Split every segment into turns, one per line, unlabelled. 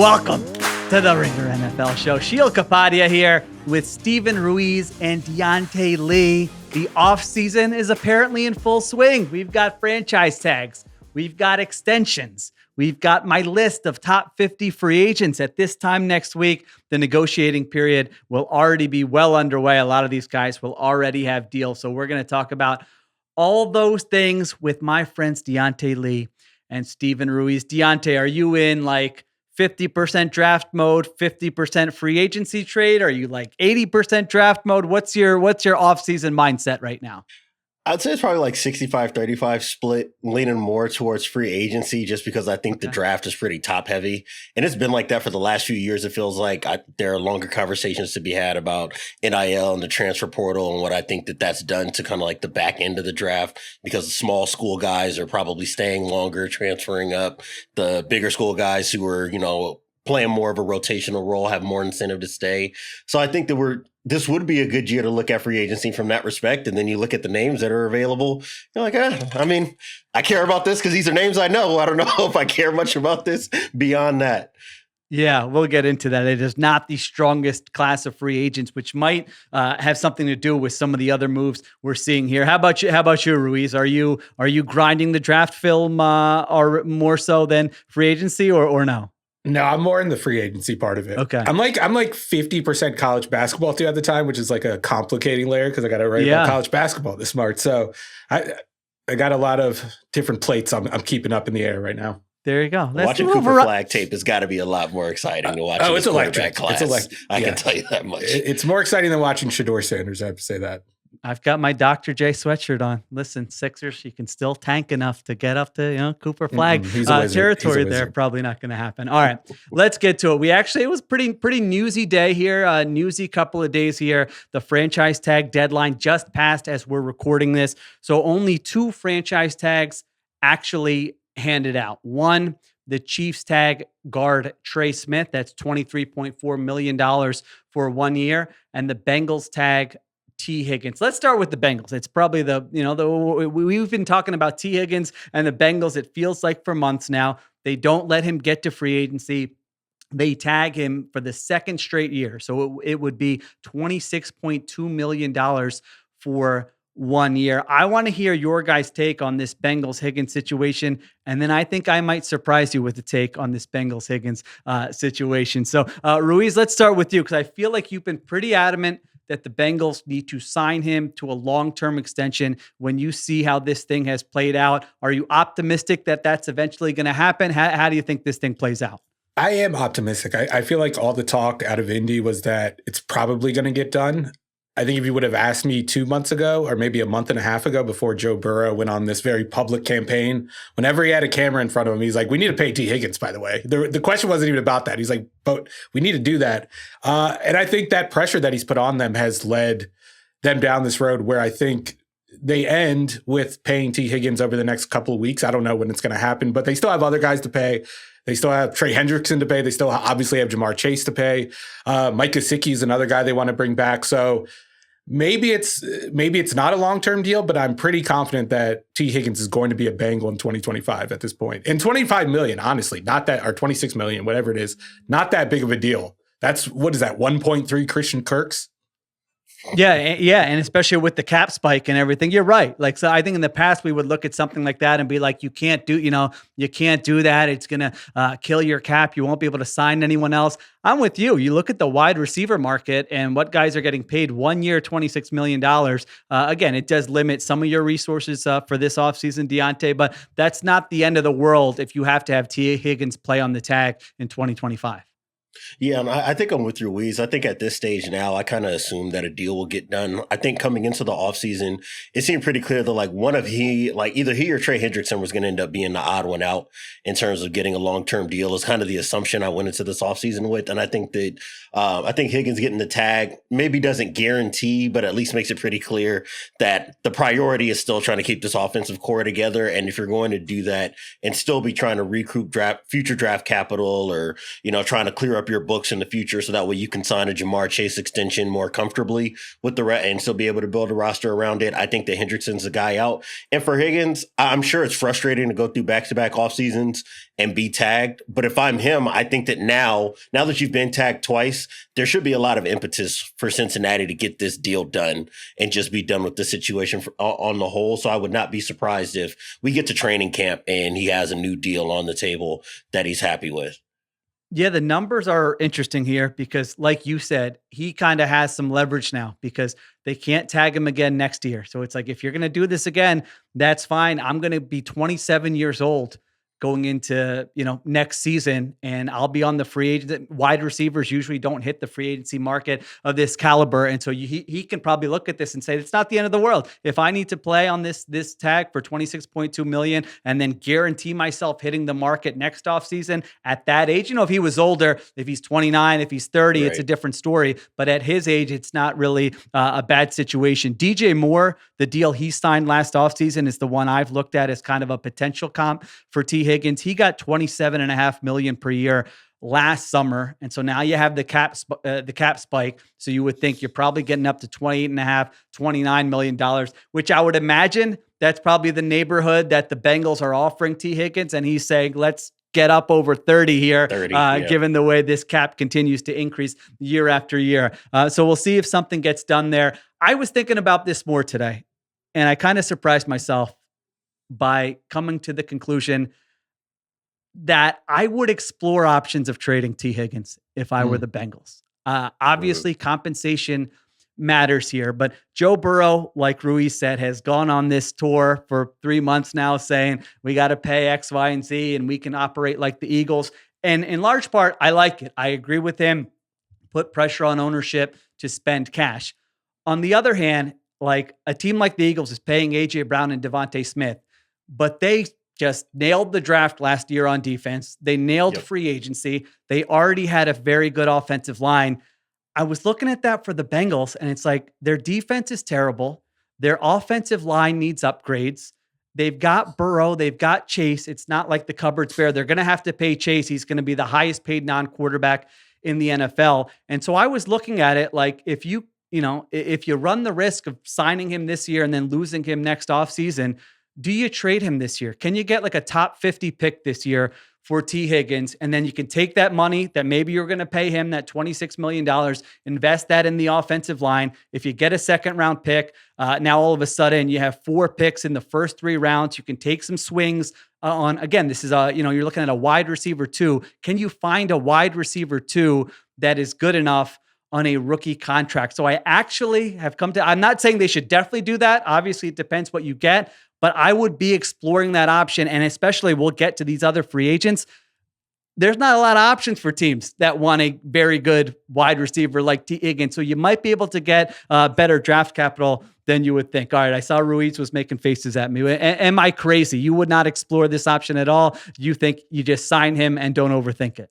Welcome to the Ringer NFL show. Sheil Kapadia here with Steven Ruiz and Diante Lee. The offseason is apparently in full swing. We've got franchise tags. We've got extensions. We've got my list of top 50 free agents. At this time next week, the negotiating period will already be well underway. A lot of these guys will already have deals. So we're going to talk about all those things with my friends Diante Lee and Steven Ruiz. Diante, are you in like 50% draft mode, 50% free agency trade? Are you like 80% draft mode? What's your offseason mindset right now?
I'd say it's probably like 65-35 split, leaning more towards free agency just because I think the draft is pretty top heavy. And it's been like that for the last few years. It feels like there are longer conversations to be had about NIL and the transfer portal and what I think that's done to kind of like the back end of the draft, because the small school guys are probably staying longer, transferring up. The bigger school guys who are, playing more of a rotational role have more incentive to stay. So I think that this would be a good year to look at free agency from that respect. And then you look at the names that are available. You're like, I care about this because these are names I know. I don't know if I care much about this beyond that.
Yeah, we'll get into that. It is not the strongest class of free agents, which might have something to do with some of the other moves we're seeing here. How about you, Ruiz? Are you grinding the draft film or more so than free agency or no?
No, I'm more in the free agency part of it.
Okay.
I'm like 50% college basketball too at the time, which is like a complicating layer because I got to write about college basketball this March. So I got a lot of different plates I'm keeping up in the air right now.
There you go.
Watching Cooper Flag tape has got to be a lot more exciting to watch.
It's electric.
Class. I can tell you that much.
It's more exciting than watching Shedeur Sanders. I have to say that.
I've got my Dr. J sweatshirt on. Listen, Sixers, you can still tank enough to get up to Cooper Flag territory there. Probably not going to happen. All right, let's get to it. It was pretty newsy day here. Newsy couple of days here. The franchise tag deadline just passed as we're recording this. So only 2 franchise tags actually handed out. One, the Chiefs tag guard Trey Smith. That's $23.4 million for 1 year. And the Bengals tag T. Higgins. Let's start with the Bengals. It's probably we've been talking about T. Higgins and the Bengals. It feels like for months now. They don't let him get to free agency. They tag him for the second straight year. So it would be $26.2 million for 1 year. I want to hear your guys' take on this Bengals Higgins situation. And then I think I might surprise you with a take on this Bengals Higgins situation. So Ruiz, let's start with you because I feel like you've been pretty adamant that the Bengals need to sign him to a long-term extension. When you see how this thing has played out, are you optimistic that that's eventually going to happen? How do you think this thing plays out?
I am optimistic. I feel like all the talk out of Indy was that it's probably going to get done. I think if you would have asked me 2 months ago or maybe a month and a half ago before Joe Burrow went on this very public campaign, whenever he had a camera in front of him, he's like, we need to pay T. Higgins, by the way. The question wasn't even about that. He's like, but we need to do that. And I think that pressure that he's put on them has led them down this road where I think they end with paying T. Higgins over the next couple of weeks. I don't know when it's going to happen, but they still have other guys to pay. They still have Trey Hendrickson to pay. They still obviously have Jamar Chase to pay. Mike Gesicki is another guy they want to bring back. So maybe it's not a long-term deal, but I'm pretty confident that T. Higgins is going to be a Bengal in 2025 at this point. And $25 million, honestly, not that, or $26 million, whatever it is, not that big of a deal. That's, what is that, 1.3 Christian Kirks?
Yeah, and especially with the cap spike and everything, you're right. Like, so I think in the past we would look at something like that and be like, you can't do that. It's gonna kill your cap. You won't be able to sign anyone else. I'm with you. You look at the wide receiver market and what guys are getting paid 1 year, $26 million. Again, it does limit some of your resources for this offseason, Diante, but that's not the end of the world if you have to have T. Higgins play on the tag in 2025.
Yeah, I think I'm with you, Ruiz. I think at this stage now, I kind of assume that a deal will get done. I think coming into the offseason, it seemed pretty clear that either he or Trey Hendrickson was going to end up being the odd one out in terms of getting a long-term deal is kind of the assumption I went into this offseason with. And I think that Higgins getting the tag maybe doesn't guarantee, but at least makes it pretty clear that the priority is still trying to keep this offensive core together. And if you're going to do that and still be trying to recoup future draft capital or, trying to clear up up your books in the future so that way you can sign a Jamar Chase extension more comfortably with the and still be able to build a roster around it. I think that Hendrickson's the guy out. And for Higgins, I'm sure it's frustrating to go through back-to-back off seasons and be tagged. But if I'm him, I think that now that you've been tagged twice, there should be a lot of impetus for Cincinnati to get this deal done and just be done with the situation on the whole. So I would not be surprised if we get to training camp and he has a new deal on the table that he's happy with.
Yeah, the numbers are interesting here because, like you said, he kind of has some leverage now because they can't tag him again next year. So it's like, if you're going to do this again, that's fine. I'm going to be 27 years old going into, next season, and I'll be on the free agent. Wide receivers usually don't hit the free agency market of this caliber. And so he can probably look at this and say, it's not the end of the world. If I need to play on this tag for $26.2 million and then guarantee myself hitting the market next offseason at that age, if he was older, if he's 29, if he's 30, right, it's a different story. But at his age, it's not really a bad situation. DJ Moore, the deal he signed last offseason, is the one I've looked at as kind of a potential comp for T. Higgins. He got $27.5 million per year last summer. And so now you have the cap spike. So you would think you're probably getting up to $28.5, $29 million, which I would imagine that's probably the neighborhood that the Bengals are offering T. Higgins. And he's saying, let's get up over 30 here, given the way this cap continues to increase year after year. So we'll see if something gets done there. I was thinking about this more today, and I kind of surprised myself by coming to the conclusion that I would explore options of trading T. Higgins if I were the Bengals. Obviously, compensation matters here, but Joe Burrow, like Ruiz said, has gone on this tour for 3 months now saying we got to pay X, Y, and Z, and we can operate like the Eagles. And in large part, I like it. I agree with him. Put pressure on ownership to spend cash. On the other hand, like a team like the Eagles is paying A.J. Brown and Devontae Smith, but they just nailed the draft last year on defense. They nailed free agency. They already had a very good offensive line. I was looking at that for the Bengals, and it's like their defense is terrible. Their offensive line needs upgrades. They've got Burrow. They've got Chase. It's not like the cupboard's bare. They're going to have to pay Chase. He's going to be the highest paid non-quarterback in the NFL. And so I was looking at it like if you run the risk of signing him this year and then losing him next offseason, do you trade him this year? Can you get like a top 50 pick this year for T. Higgins? And then you can take that money that maybe you're going to pay him, that $26 million, invest that in the offensive line. If you get a second round pick, now all of a sudden you have 4 picks in the first 3 rounds. You can take some swings on, again, this is you're looking at a wide receiver 2. Can you find a wide receiver 2 that is good enough on a rookie contract? So I actually have I'm not saying they should definitely do that. Obviously it depends what you get, but I would be exploring that option. And especially we'll get to these other free agents. There's not a lot of options for teams that want a very good wide receiver like T. Higgins. So you might be able to get better draft capital than you would think. All right, I saw Ruiz was making faces at me. Am I crazy? You would not explore this option at all? You think you just sign him and don't overthink it?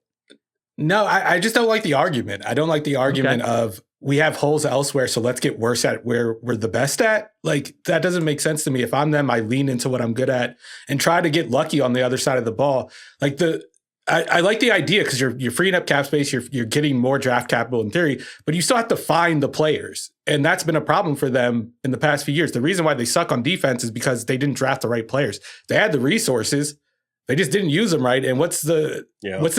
No, I just don't like the argument. I don't like the argument of we have holes elsewhere, so let's get worse at where we're the best at. Like, that doesn't make sense to me. If I'm them, I lean into what I'm good at and try to get lucky on the other side of the ball. Like I like the idea because you're freeing up cap space, you're getting more draft capital in theory, but you still have to find the players. And that's been a problem for them in the past few years. The reason why they suck on defense is because they didn't draft the right players. They had the resources, they just didn't use them right. And what's the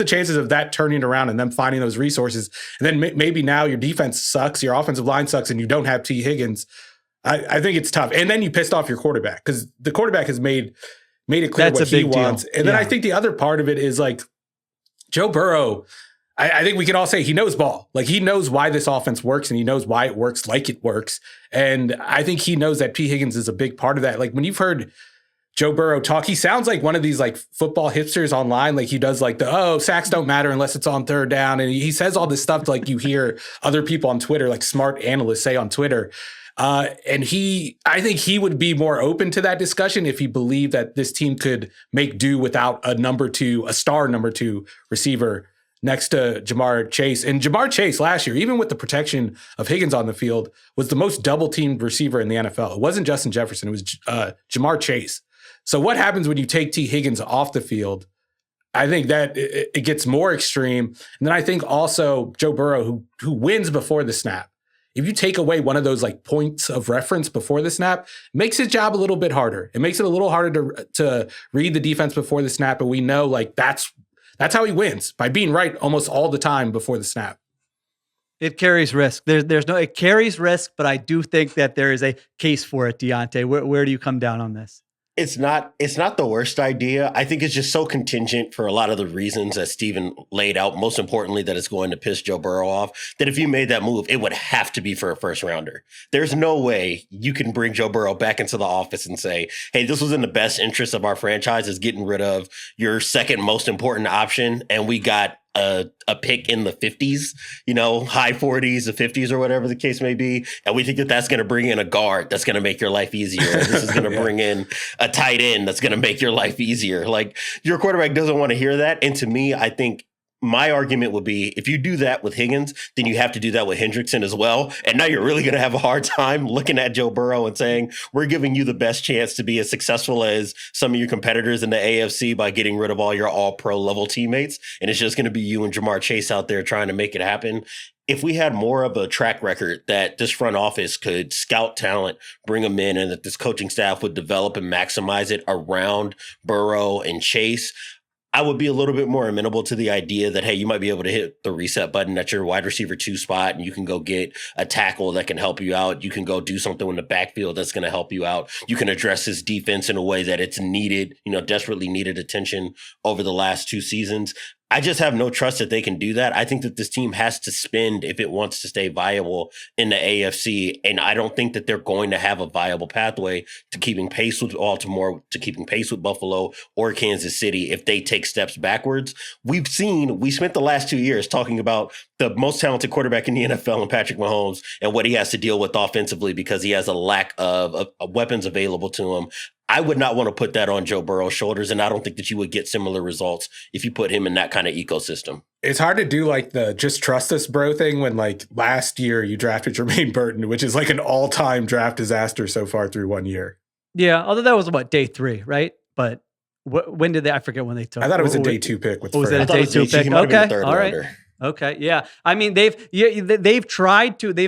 chances of that turning around and them finding those resources? And then maybe now your defense sucks, your offensive line sucks, and you don't have T. Higgins. I think it's tough. And then you pissed off your quarterback because the quarterback has made it clear what he wants. And then I think the other part of it is like Joe Burrow, I think we can all say he knows ball. Like, he knows why this offense works and he knows why it works like it works. And I think he knows that T. Higgins is a big part of that. Like, when you've heard Joe Burrow talk, he sounds like one of these like football hipsters online. Like, he does like sacks don't matter unless it's on third down. And he says all this stuff like you hear other people on Twitter, like smart analysts say on Twitter. And I think he would be more open to that discussion if he believed that this team could make do without a star number 2 receiver next to Jamar Chase. And Jamar Chase last year, even with the protection of Higgins on the field, was the most double-teamed receiver in the NFL. It wasn't Justin Jefferson. It was Jamar Chase. So what happens when you take T. Higgins off the field? I think that it gets more extreme. And then I think also Joe Burrow, who wins before the snap, if you take away one of those like points of reference before the snap, makes his job a little bit harder. It makes it a little harder to read the defense before the snap. And we know like that's how he wins, by being right almost all the time before the snap.
It carries risk. It carries risk, but I do think that there is a case for it, Diante. Where do you come down on this?
It's not the worst idea. I think it's just so contingent for a lot of the reasons that Steven laid out. Most importantly, that it's going to piss Joe Burrow off. That if you made that move, it would have to be for a first rounder. There's no way you can bring Joe Burrow back into the office and say, hey, this was in the best interest of our franchise, is getting rid of your second most important option. And we got a pick in the 50s, high 40s, the 50s, or whatever the case may be. And we think that that's going to bring in a guard that's going to make your life easier. This is going to bring in a tight end that's going to make your life easier. Like, your quarterback doesn't want to hear that. And to me, I think my argument would be, if you do that with Higgins, then you have to do that with Hendrickson as well. And now you're really going to have a hard time looking at Joe Burrow and saying, we're giving you the best chance to be as successful as some of your competitors in the AFC by getting rid of all your all-pro level teammates. And it's just going to be you and Jamar Chase out there trying to make it happen. If we had more of a track record that this front office could scout talent, bring them in, and that this coaching staff would develop and maximize it around Burrow and Chase, I would be a little bit more amenable to the idea that, hey, you might be able to hit the reset button at your wide receiver 2 spot, and you can go get a tackle that can help you out. You can go do something in the backfield that's going to help you out. You can address his defense in a way that it's needed, desperately needed attention over the last 2 seasons. I just have no trust that they can do that. I think that this team has to spend if it wants to stay viable in the AFC. And I don't think that they're going to have a viable pathway to keeping pace with Baltimore, to keeping pace with Buffalo or Kansas City if they take steps backwards. We spent the last 2 years talking about the most talented quarterback in the NFL in Patrick Mahomes and what he has to deal with offensively because he has a lack of weapons available to him. I would not want to put that on Joe Burrow's shoulders, and I don't think that you would get similar results if you put him in that kind of ecosystem.
It's hard to do like the just trust us bro thing when like last year you drafted Jermaine Burton, which is like an all-time draft disaster so far through 1 year.
Yeah, although that was day 3, right? But when did they? I forget when they took.
I thought it was a day 2 pick.
Was it a day 2 pick? Okay, all right. Okay, yeah. I mean, they've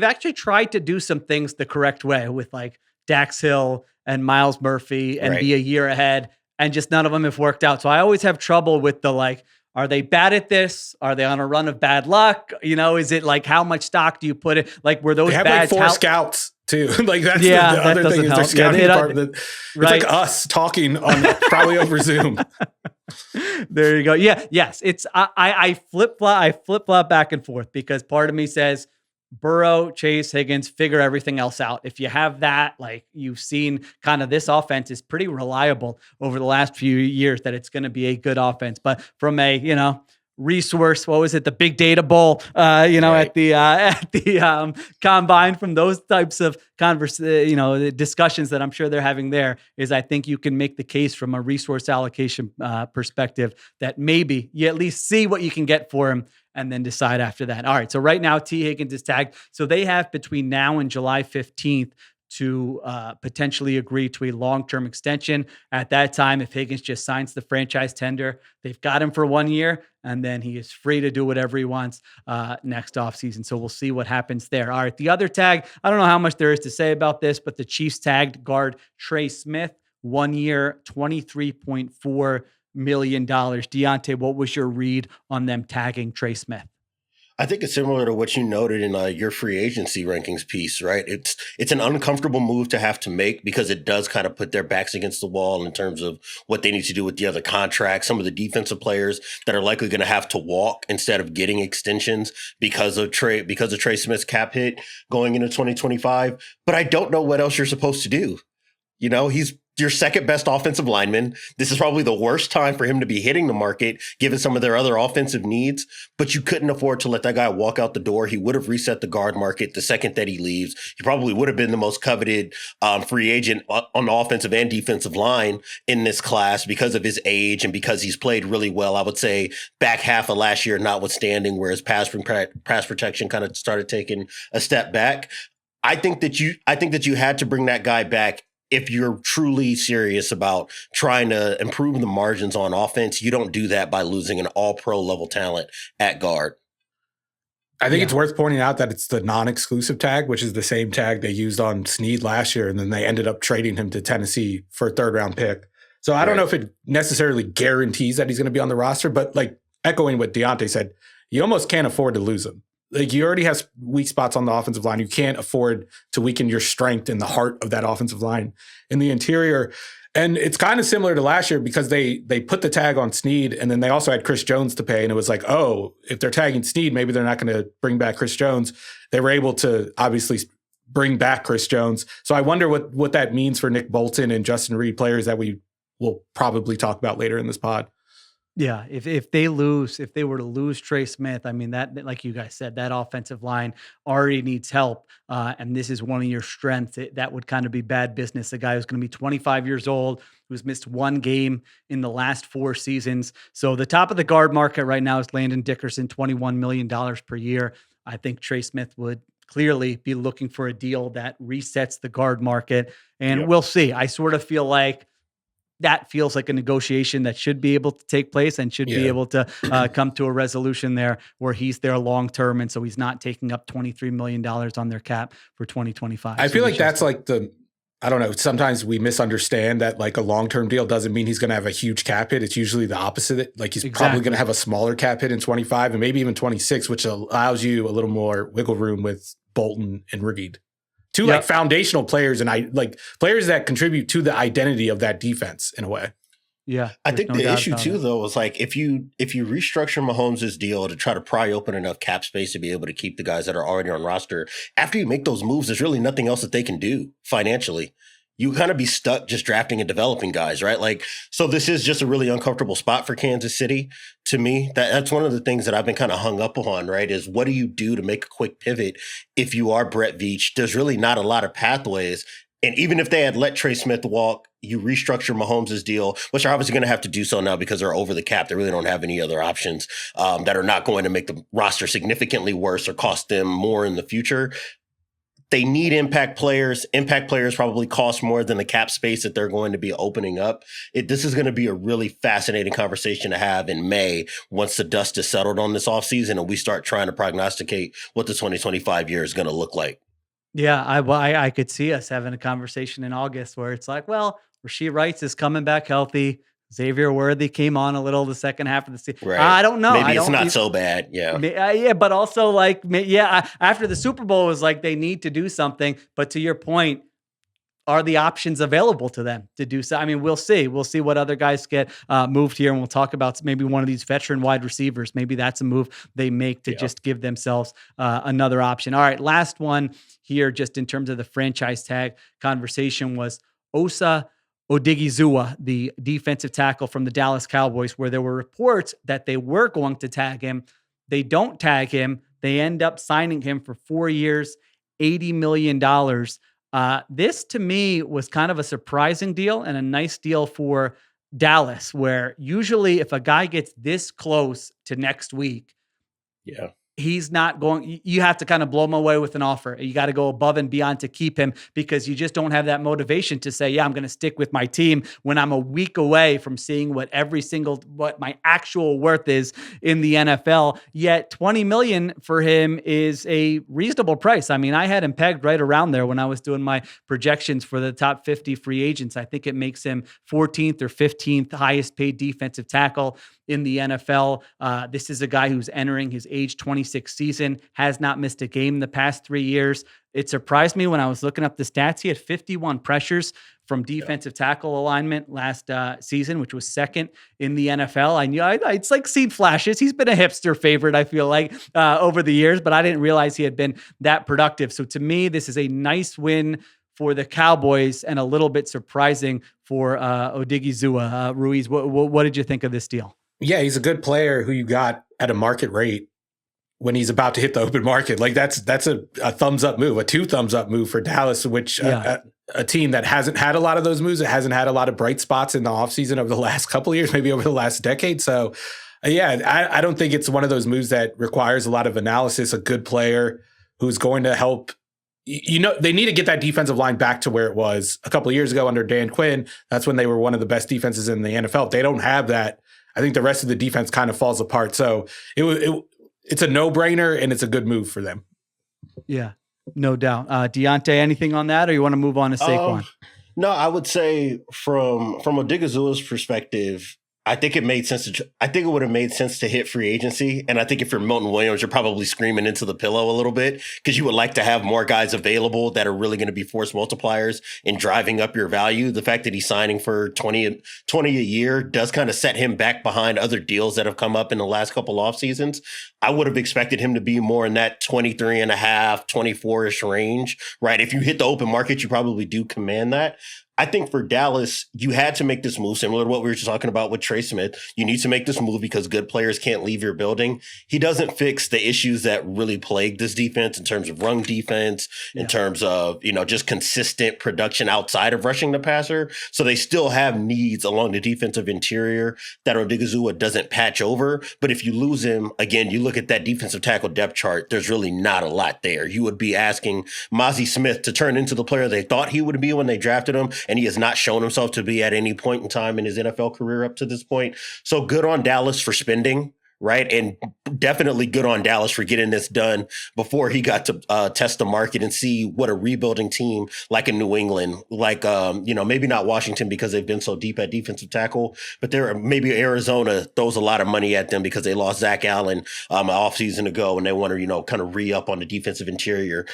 actually tried to do some things the correct way with like Dax Hill and Miles Murphy and be a year ahead, and just none of them have worked out. So I always have trouble with the like, are they bad at this? Are they on a run of bad luck? Is it like, how much stock do you put it? Like, were those
they have
bad
like 4 scouts too? Like that's the other thing is their scouting department. It's like us talking on probably over Zoom.
There you go. Yeah. Yes. It's I flip flop back and forth because part of me says Burrow, Chase, Higgins, figure everything else out. If you have that, like you've seen kind of this offense is pretty reliable over the last few years that it's going to be a good offense. But from a, resource, what was it? The big data bowl, at the combine, from those types of the discussions that I'm sure they're having there, is I think you can make the case from a resource allocation perspective that maybe you at least see what you can get for him and then decide after that. All right. So right now, T. Higgins is tagged. So they have between now and July 15th to potentially agree to a long-term extension. At that time, if Higgins just signs the franchise tender, they've got him for 1 year, and then he is free to do whatever he wants next offseason. So we'll see what happens there. All right, the other tag, I don't know how much there is to say about this, but the Chiefs tagged guard Trey Smith, 1 year, $23.4 million. Diante, what was your read on them tagging Trey Smith?
I think it's similar to what you noted in your free agency rankings piece, right? It's an uncomfortable move to have to make because it does kind of put their backs against the wall in terms of what they need to do with the other contracts. Some of the defensive players that are likely going to have to walk instead of getting extensions because of Trey Smith's cap hit going into 2025. But I don't know what else you're supposed to do. He's your second best offensive lineman. This is probably the worst time for him to be hitting the market, given some of their other offensive needs. But you couldn't afford to let that guy walk out the door. He would have reset the guard market the second that he leaves. He probably would have been the most coveted free agent on the offensive and defensive line in this class because of his age and because he's played really well. I would say back half of last year, notwithstanding, where his pass protection kind of started taking a step back. I think that you had to bring that guy back if you're truly serious about trying to improve the margins on offense, you don't do that by losing an all-pro level talent at guard.
I think it's worth pointing out that it's the non-exclusive tag, which is the same tag they used on Snead last year, and then they ended up trading him to Tennessee for a third-round pick. So I don't know if it necessarily guarantees that he's going to be on the roster, but like echoing what Diante said, you almost can't afford to lose him. Like you already have weak spots on the offensive line. You can't afford to weaken your strength in the heart of that offensive line in the interior. And it's kind of similar to last year because they put the tag on Snead and then they also had Chris Jones to pay. And it was like, oh, if they're tagging Snead, maybe they're not going to bring back Chris Jones. They were able to obviously bring back Chris Jones. So I wonder what that means for Nick Bolton and Justin Reed, players that we will probably talk about later in this pod.
Yeah, if they were to lose Trey Smith, I mean, that, like you guys said, that offensive line already needs help. And this is one of your strengths. That would kind of be bad business. A guy who's going to be 25 years old, who's missed one game in the last 4 seasons. So the top of the guard market right now is Landon Dickerson, $21 million per year. I think Trey Smith would clearly be looking for a deal that resets the guard market. And we'll see. I sort of feel like that feels like a negotiation that should be able to take place and should be able to come to a resolution there where he's there long-term. And so he's not taking up $23 million on their cap for 2025.
I feel like that's like I don't know. Sometimes we misunderstand that like a long-term deal doesn't mean he's going to have a huge cap hit. It's usually the opposite. Like he's probably going to have a smaller cap hit in 25 and maybe even 26, which allows you a little more wiggle room with Bolton and Reed. Two like foundational players and like players that contribute to the identity of that defense in a way.
Yeah.
I think the issue too, though, is like if you restructure Mahomes' deal to try to pry open enough cap space to be able to keep the guys that are already on roster, after you make those moves, there's really nothing else that they can do financially. You kind of be stuck just drafting and developing guys, right? Like, so this is just a really uncomfortable spot for Kansas City. To me, that's one of the things that I've been kind of hung up on, right? Is what do you do to make a quick pivot if you are Brett Veach? There's really not a lot of pathways. And even if they had let Trey Smith walk, you restructure Mahomes' deal, which are obviously going to have to do so now because they're over the cap. They really don't have any other options that are not going to make the roster significantly worse or cost them more in the future. They need impact players. Impact players probably cost more than the cap space that they're going to be opening up. This is going to be a really fascinating conversation to have in May once the dust is settled on this offseason and we start trying to prognosticate what the 2025 year is going to look like.
Yeah, I could see us having a conversation in August where it's like, well, Rashee Rice is coming back healthy. Xavier Worthy came on a little the second half of the season.
Right.
I don't know.
Maybe it's not so bad. Yeah.
But also like, after the Super Bowl was like, they need to do something. But to your point, are the options available to them to do so? I mean, we'll see. We'll see what other guys get moved here. And we'll talk about maybe one of these veteran wide receivers. Maybe that's a move they make to just give themselves another option. All right. Last one here, just in terms of the franchise tag conversation, was Osa Odigizua, the defensive tackle from the Dallas Cowboys, where there were reports that they were going to tag him. They don't tag him. They end up signing him for 4 years, $80 million. This to me was kind of a surprising deal and a nice deal for Dallas, where usually if a guy gets this close to next week, he's not going, you have to kind of blow him away with an offer. You got to go above and beyond to keep him because you just don't have that motivation to say, I'm going to stick with my team when I'm a week away from seeing what my actual worth is in the NFL. Yet $20 million for him is a reasonable price. I mean, I had him pegged right around there when I was doing my projections for the top 50 free agents. I think it makes him 14th or 15th highest paid defensive tackle in the NFL. This is a guy who's entering his age 26 season, has not missed a game in the past 3 years. It surprised me when I was looking up the stats. He had 51 pressures from defensive tackle alignment last season, which was second in the NFL. I knew it's like seen flashes. He's been a hipster favorite, I feel like, over the years, but I didn't realize he had been that productive. So to me, this is a nice win for the Cowboys and a little bit surprising for Odigizua. Ruiz, what did you think of this deal?
Yeah, he's a good player who you got at a market rate when he's about to hit the open market. Like that's a thumbs up move, a 2 thumbs up move for Dallas, which a team that hasn't had a lot of those moves. It hasn't had a lot of bright spots in the offseason over the last couple of years, maybe over the last decade. So I don't think it's one of those moves that requires a lot of analysis. A good player who's going to help they need to get that defensive line back to where it was a couple of years ago under Dan Quinn. That's when they were one of the best defenses in the NFL. If they don't have that, I think the rest of the defense kind of falls apart. So it's a no-brainer, and it's a good move for them.
Yeah, no doubt. Diante, anything on that, or you want to move on to Saquon?
No, I would say from Odighizuwa's perspective, I think it made sense I think it would have made sense to hit free agency. And I think if you're Milton Williams, you're probably screaming into the pillow a little bit because you would like to have more guys available that are really going to be force multipliers and driving up your value. The fact that he's signing for 20 a year does kind of set him back behind other deals that have come up in the last couple off seasons. I would have expected him to be more in that 23 and a half, 24-ish range, right? If you hit the open market, you probably do command that. I think for Dallas, you had to make this move, similar to what we were just talking about with Trey Smith. You need to make this move because good players can't leave your building. He doesn't fix the issues that really plague this defense in terms of run defense, in terms of, just consistent production outside of rushing the passer. So they still have needs along the defensive interior that Odighizuwa doesn't patch over. But if you lose him, again, you look at that defensive tackle depth chart, there's really not a lot there. You would be asking Mozzie Smith to turn into the player they thought he would be when they drafted him. And he has not shown himself to be at any point in time in his NFL career up to this point. So good on Dallas for spending, right? And definitely good on Dallas for getting this done before he got to test the market and see what a rebuilding team like in New England, like, maybe not Washington because they've been so deep at defensive tackle, but maybe Arizona throws a lot of money at them because they lost Zach Allen an offseason ago and they want to, kind of re-up on the defensive interior.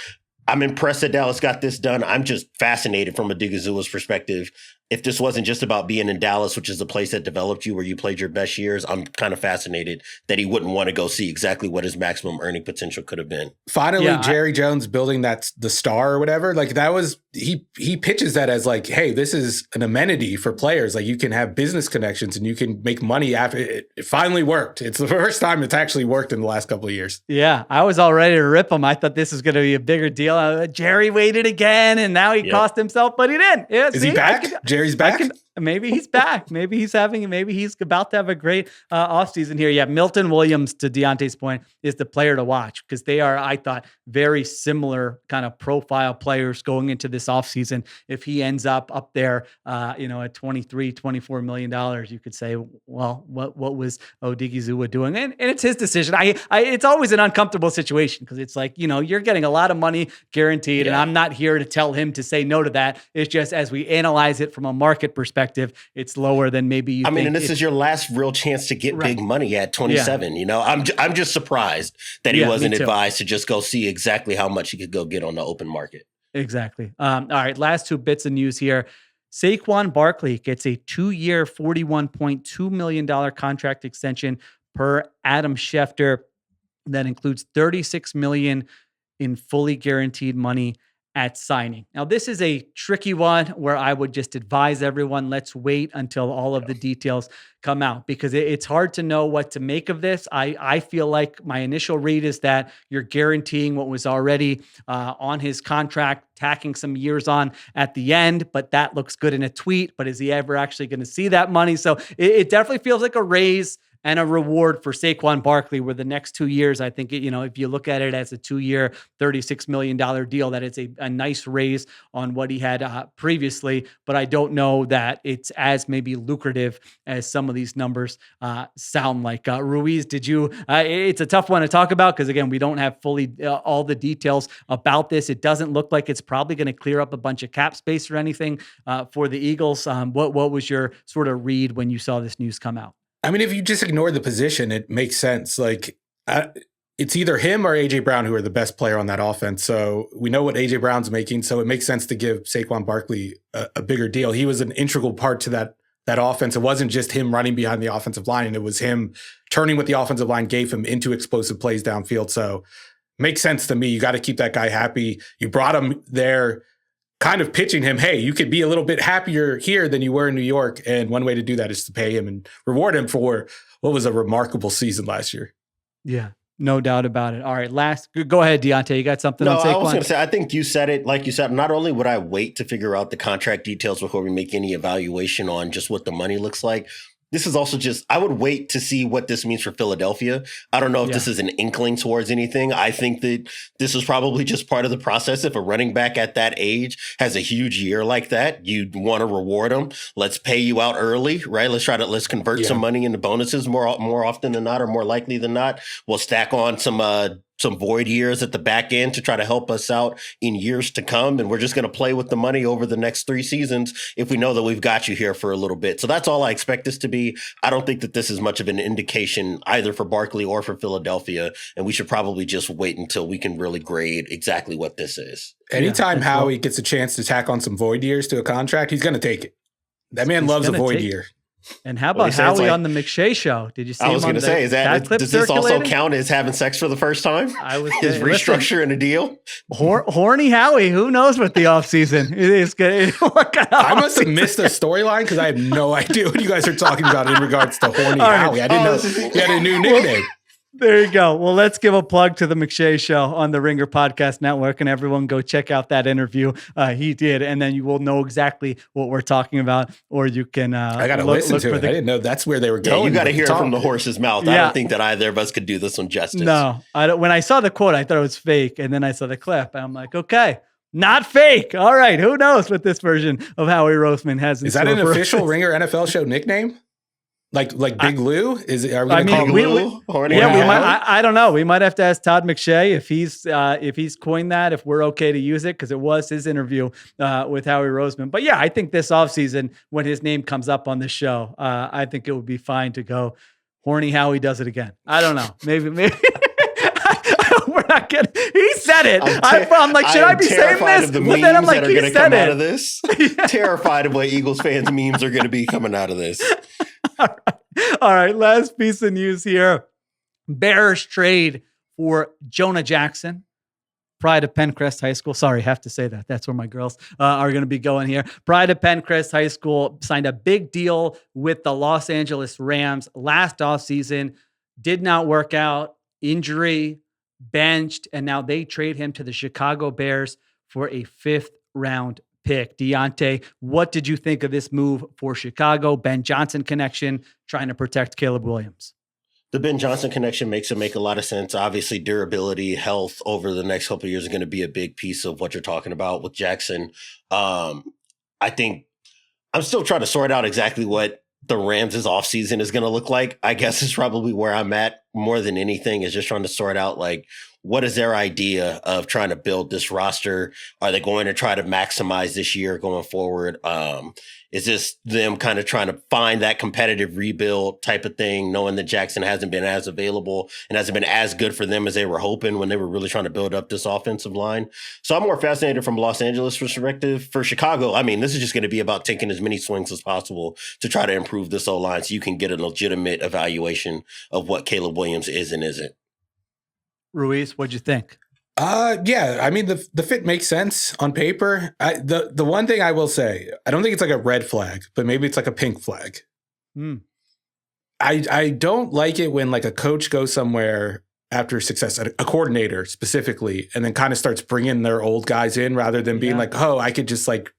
I'm impressed that Dallas got this done. I'm just fascinated from Odighizuwa's perspective. If this wasn't just about being in Dallas, which is the place that developed you, where you played your best years, I'm kind of fascinated that he wouldn't want to go see exactly what his maximum earning potential could have been.
Finally, Jerry Jones building the star or whatever, like that was, he pitches that as like, hey, this is an amenity for players. Like you can have business connections and you can make money after it finally worked. It's the first time it's actually worked in the last couple of years.
Yeah, I was all ready to rip him. I thought this was going to be a bigger deal. Jerry waited again and now he cost himself, but he didn't. Yeah,
is he back? Jerry's back?
Maybe he's back. Maybe he's about to have a great offseason here. Yeah, Milton Williams, to Deontay's point, is the player to watch because they are, I thought, very similar kind of profile players going into this offseason. If he ends up there, at $23-24 million, you could say, well, what was Odighizuwa doing? And it's his decision. It's always an uncomfortable situation because it's like, you're getting a lot of money guaranteed, and I'm not here to tell him to say no to that. It's just as we analyze it from a market perspective, it's lower than maybe you think.
And this is your last real chance to get big money at 27. Yeah. I'm just surprised that he wasn't advised to just go see exactly how much he could go get on the open market.
Exactly. All right, last two bits of news here. Saquon Barkley gets a 2-year, $41.2 million contract extension per Adam Schefter. That includes $36 million in fully guaranteed money at signing. Now, this is a tricky one where I would just advise everyone, let's wait until all of the details come out because it's hard to know what to make of this. I feel like my initial read is that you're guaranteeing what was already on his contract, tacking some years on at the end, but that looks good in a tweet. But is he ever actually going to see that money? So it definitely feels like a raise and a reward for Saquon Barkley, where the next 2 years, I think, if you look at it as a 2-year, $36 million deal, that it's a nice raise on what he had previously. But I don't know that it's as maybe lucrative as some of these numbers sound like. Ruiz, did you? It's a tough one to talk about because, again, we don't have fully all the details about this. It doesn't look like it's probably going to clear up a bunch of cap space or anything for the Eagles. What was your sort of read when you saw this news come out?
I mean, if you just ignore the position, it makes sense. Like, it's either him or A.J. Brown who are the best player on that offense. So we know what A.J. Brown's making, so it makes sense to give Saquon Barkley a bigger deal. He was an integral part to that offense. It wasn't just him running behind the offensive line, and it was him turning what the offensive line gave him into explosive plays downfield. So makes sense to me. You got to keep that guy happy. You brought him there kind of pitching him, hey, you could be a little bit happier here than you were in New York. And one way to do that is to pay him and reward him for what was a remarkable season last year.
Yeah, no doubt about it. All right, go ahead, Diante. You got something on Saquon?
I was going to say, I think you said it. Like you said, not only would I wait to figure out the contract details before we make any evaluation on just what the money looks like, This is also just, I would wait to see what this means for Philadelphia. I don't know if this is an inkling towards anything. I think that this is probably just part of the process. If a running back at that age has a huge year like that, you want to reward them. Let's pay you out early, right? Let's convert some money into bonuses more often than not, or more likely than not. We'll stack on some void years at the back end to try to help us out in years to come. And we're just going to play with the money over the next 3 seasons if we know that we've got you here for a little bit. So that's all I expect this to be. I don't think that this is much of an indication either for Barkley or for Philadelphia. And we should probably just wait until we can really grade exactly what this is.
Anytime Howie gets a chance to tack on some void years to a contract, he's going to take it. That man loves a void year.
And how about Howie on the McShay show? Did you see him?
I was going to say, does this also count as having sex for the first time? Is restructuring a deal?
Horny Howie. Who knows what the offseason is going to work out?
I must have missed a storyline because I have no idea what you guys are talking about in regards to Horny Howie. I didn't know he had a new nickname.
There you go. Well, let's give a plug to the McShay Show on the Ringer Podcast Network, and everyone go check out that interview he did, and then you will know exactly what we're talking about, or you can
I got to listen to it. I didn't know that's where they were going.
You got to hear it from the horse's mouth. I don't think that either of us could do this on justice.
No, I don't. When I saw the quote, I thought it was fake, and then I saw the clip, and I'm like, okay. Not fake. All right. Who knows what this version of Howie Roseman has in
Is that an official Ringer NFL show nickname? Like Big Lou? Are we going to call him Lou?
We
might. I don't know. We might have to ask Todd McShay if he's coined that, if we're okay to use it, because it was his interview with Howie Roseman. But yeah, I think this offseason, when his name comes up on the show, I think it would be fine to go, Horny Howie does it again. I don't know. Maybe. We're not getting. He said it. I'm like, should I be saying this?
Of the memes then I'm like, he said it. Out of this. Terrified of what Eagles fans memes are going to be coming out of this.
All right, last piece of news here. Bears trade for Jonah Jackson, Pride of Pencrest High School. Sorry, have to say that. That's where my girls are going to be going here. Pride of Pencrest High School signed a big deal with the Los Angeles Rams last offseason. Did not work out. Injury, benched, and now they trade him to the Chicago Bears for a 5th-round pick. Diante, what did you think of this move for Chicago? Ben Johnson connection, trying to protect Caleb Williams.
The Ben Johnson connection makes it make a lot of sense. Obviously, durability, health over the next couple of years is going to be a big piece of what you're talking about with Jackson. I think I'm still trying to sort out exactly what the Rams' offseason is going to look like. I guess is probably where I'm at more than anything, is just trying to sort out, like, what is their idea of trying to build this roster? Are they going to try to maximize this year going forward? Is this them kind of trying to find that competitive rebuild type of thing, knowing that Jackson hasn't been as available and hasn't been as good for them as they were hoping when they were really trying to build up this offensive line? So I'm more fascinated from Los Angeles perspective. For Chicago, I mean, this is just going to be about taking as many swings as possible to try to improve this O-line so you can get a legitimate evaluation of what Caleb Williams is and isn't.
Ruiz, what'd you think?
Yeah, I mean, the fit makes sense on paper. The one thing I will say, I don't think it's like a red flag, but maybe it's like a pink flag. I don't like it when like a coach goes somewhere after success, a coordinator specifically, and then kind of starts bringing their old guys in rather than being like, oh, I could just like,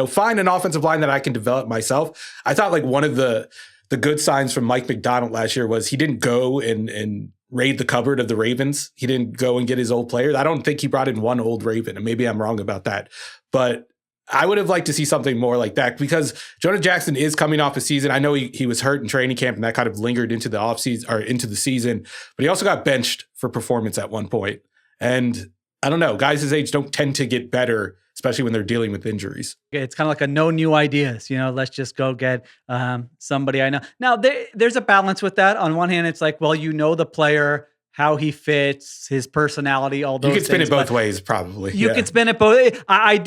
find an offensive line that I can develop myself. I thought like one of the good signs from Mike McDonald last year was he didn't go and raid the cupboard of the Ravens. He didn't go and get his old players. I don't think he brought in one old Raven, and maybe I'm wrong about that. But I would have liked to see something more like that, because Jonah Jackson is coming off a season. I know he was hurt in training camp, and that kind of lingered into the offseason or into the season, but he also got benched for performance at one point. And I don't know, guys his age don't tend to get better, especially when they're dealing with injuries.
It's kind of like a no new ideas, let's just go get somebody I know. Now, there's a balance with that. On one hand, it's like, well, the player, how he fits, his personality, all those things.
You can spin it both ways, probably.
You can spin it both. I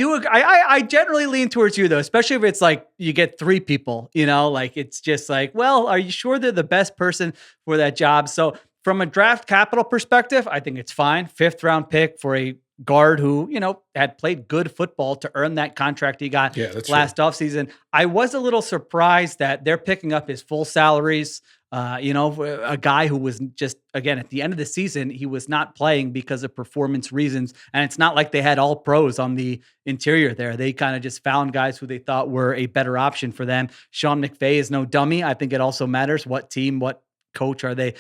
generally lean towards you, though, especially if it's like you get 3 people, like it's just like, well, are you sure they're the best person for that job? So from a draft capital perspective, I think it's fine. 5th round pick for a guard who, had played good football to earn that contract he got last offseason. I was a little surprised that they're picking up his full salaries. A guy who was just, again, at the end of the season, he was not playing because of performance reasons. And it's not like they had all pros on the interior there. They kind of just found guys who they thought were a better option for them. Sean McVay is no dummy. I think it also matters what team, what coach are they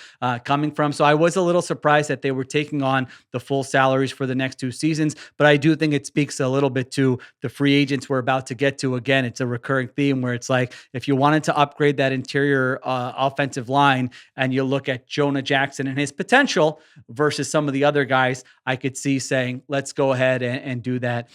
coming from. So I was a little surprised that they were taking on the full salaries for the next 2 seasons, but I do think it speaks a little bit to the free agents we're about to get to. Again, it's a recurring theme where it's like, if you wanted to upgrade that interior offensive line and you look at Jonah Jackson and his potential versus some of the other guys, I could see saying, let's go ahead and do that.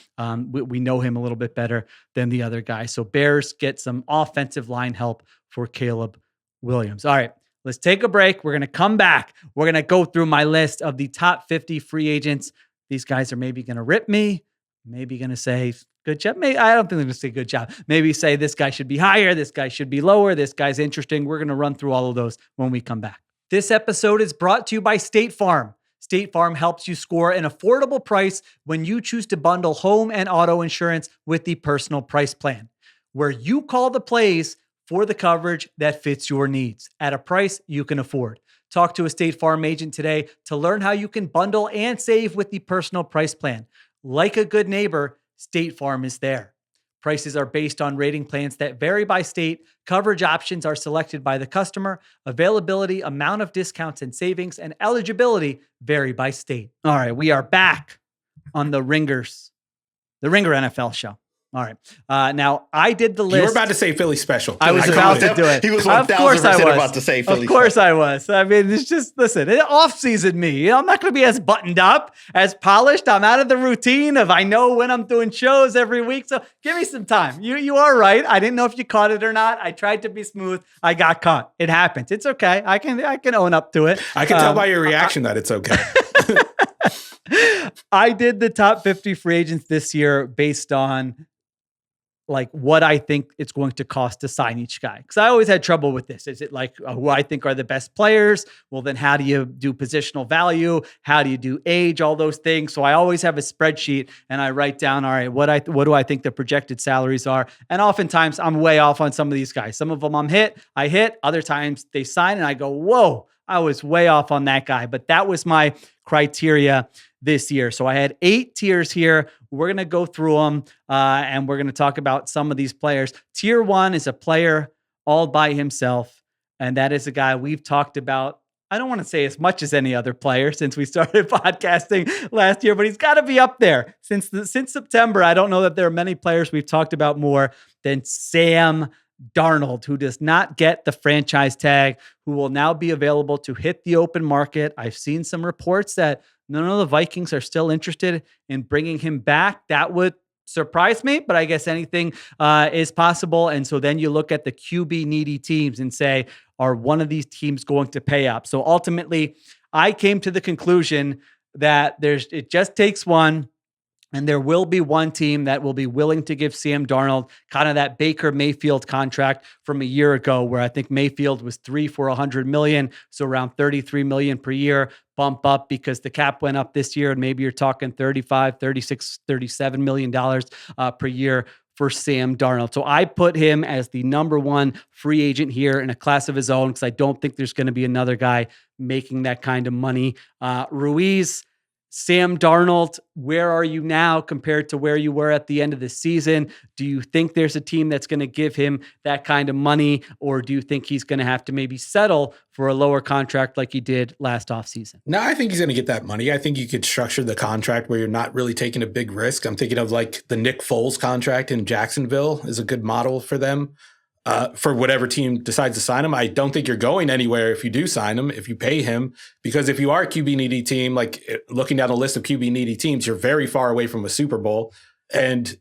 We know him a little bit better than the other guys. So Bears get some offensive line help for Caleb Williams. All right. Let's take a break. We're going to come back. We're going to go through my list of the top 50 free agents. These guys are maybe going to rip me, maybe going to say good job. Maybe, I don't think they're going to say good job. Maybe say this guy should be higher, this guy should be lower, this guy's interesting. We're going to run through all of those when we come back. This episode is brought to you by State Farm. State Farm helps you score an affordable price when you choose to bundle home and auto insurance with the Personal Price Plan, where you call the plays for the coverage that fits your needs at a price you can afford. Talk to a State Farm agent today to learn how you can bundle and save with the Personal Price Plan. Like a good neighbor, State Farm is there. Prices are based on rating plans that vary by state. Coverage options are selected by the customer. Availability, amount of discounts and savings, and eligibility vary by state. All right, we are back on the Ringer NFL show. All right. Now, I did the list.
You were about to say Philly special.
I was about to do it.
He was 1,000% about to say Philly special.
Of course I was. I mean, it's just, listen, off-season me. I'm not going to be as buttoned up, as polished. I'm out of the routine of I know when I'm doing shows every week. So give me some time. You are right. I didn't know if you caught it or not. I tried to be smooth. I got caught. It happens. It's okay. I can own up to it.
I can tell by your reaction that it's okay.
I did the top 50 free agents this year based on like what I think it's going to cost to sign each guy. Because I always had trouble with this. Is it like who I think are the best players? Well, then how do you do positional value? How do you do age? All those things. So I always have a spreadsheet and I write down, all right, what do I think the projected salaries are? And oftentimes I'm way off on some of these guys. Some of them I hit. Other times they sign and I go, whoa, I was way off on that guy. But that was my criteria this year. So I had 8 tiers here. We're going to go through them and we're going to talk about some of these players. Tier 1 is a player all by himself. And that is a guy we've talked about. I don't want to say as much as any other player since we started podcasting last year, but he's got to be up there. Since September, I don't know that there are many players we've talked about more than Sam Darnold, who does not get the franchise tag, who will now be available to hit the open market. I've seen some reports that none of the Vikings are still interested in bringing him back. That would surprise me, but I guess anything is possible. And so then you look at the QB needy teams and say, are one of these teams going to pay up? So ultimately, I came to the conclusion that it just takes one. And there will be one team that will be willing to give Sam Darnold kind of that Baker Mayfield contract from a year ago, where I think Mayfield was 3 for $100 million. So around $33 million per year, bump up because the cap went up this year. And maybe you're talking $35, $36, $37 million per year for Sam Darnold. So I put him as the number 1 free agent here in a class of his own, because I don't think there's going to be another guy making that kind of money. Ruiz, Sam Darnold, where are you now compared to where you were at the end of the season? Do you think there's a team that's going to give him that kind of money, or do you think he's going to have to maybe settle for a lower contract like he did last offseason?
No, I think he's going to get that money. I think you could structure the contract where you're not really taking a big risk. I'm thinking of like the Nick Foles contract in Jacksonville is a good model for them. For whatever team decides to sign him. I don't think you're going anywhere if you do sign him, if you pay him, because if you are a QB needy team, like looking down a list of QB needy teams, you're very far away from a Super Bowl. And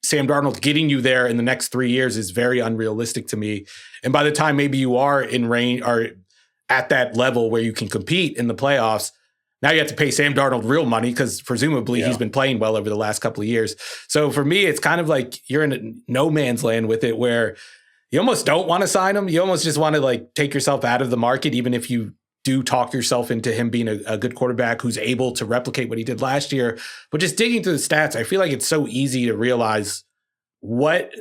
Sam Darnold getting you there in the next 3 years is very unrealistic to me. And by the time maybe you are in range or at that level where you can compete in the playoffs, now you have to pay Sam Darnold real money because presumably he's been playing well over the last couple of years. So for me, it's kind of like you're in a no man's land with it, where you almost don't want to sign him. You almost just want to like take yourself out of the market, even if you do talk yourself into him being a good quarterback who's able to replicate what he did last year. But just digging through the stats, I feel like it's so easy to realize what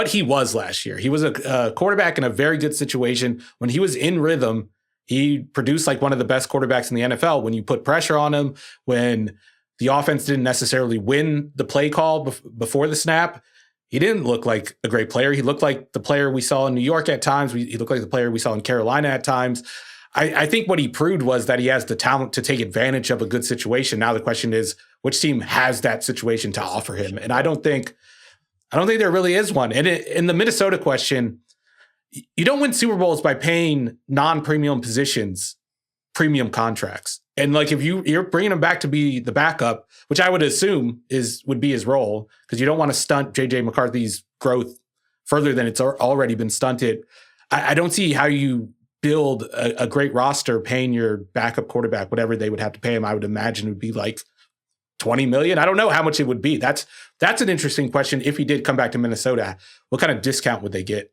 he was last year. He was a quarterback in a very good situation. When he was in rhythm, he produced like one of the best quarterbacks in the NFL. When you put pressure on him, when the offense didn't necessarily win the play call before the snap, he didn't look like a great player. He looked like the player we saw in New York at times. He looked like the player we saw in Carolina at times. I think what he proved was that he has the talent to take advantage of a good situation. Now the question is, which team has that situation to offer him? And I don't think there really is one. And in the Minnesota question, you don't win Super Bowls by paying non-premium positions premium contracts. And like if you're bringing him back to be the backup, which I would assume would be his role, because you don't want to stunt JJ McCarthy's growth further than it's already been stunted. I don't see how you build a great roster paying your backup quarterback whatever they would have to pay him. I would imagine it would be like $20 million. I don't know how much it would be. That's an interesting question. If he did come back to Minnesota, what kind of discount would they get?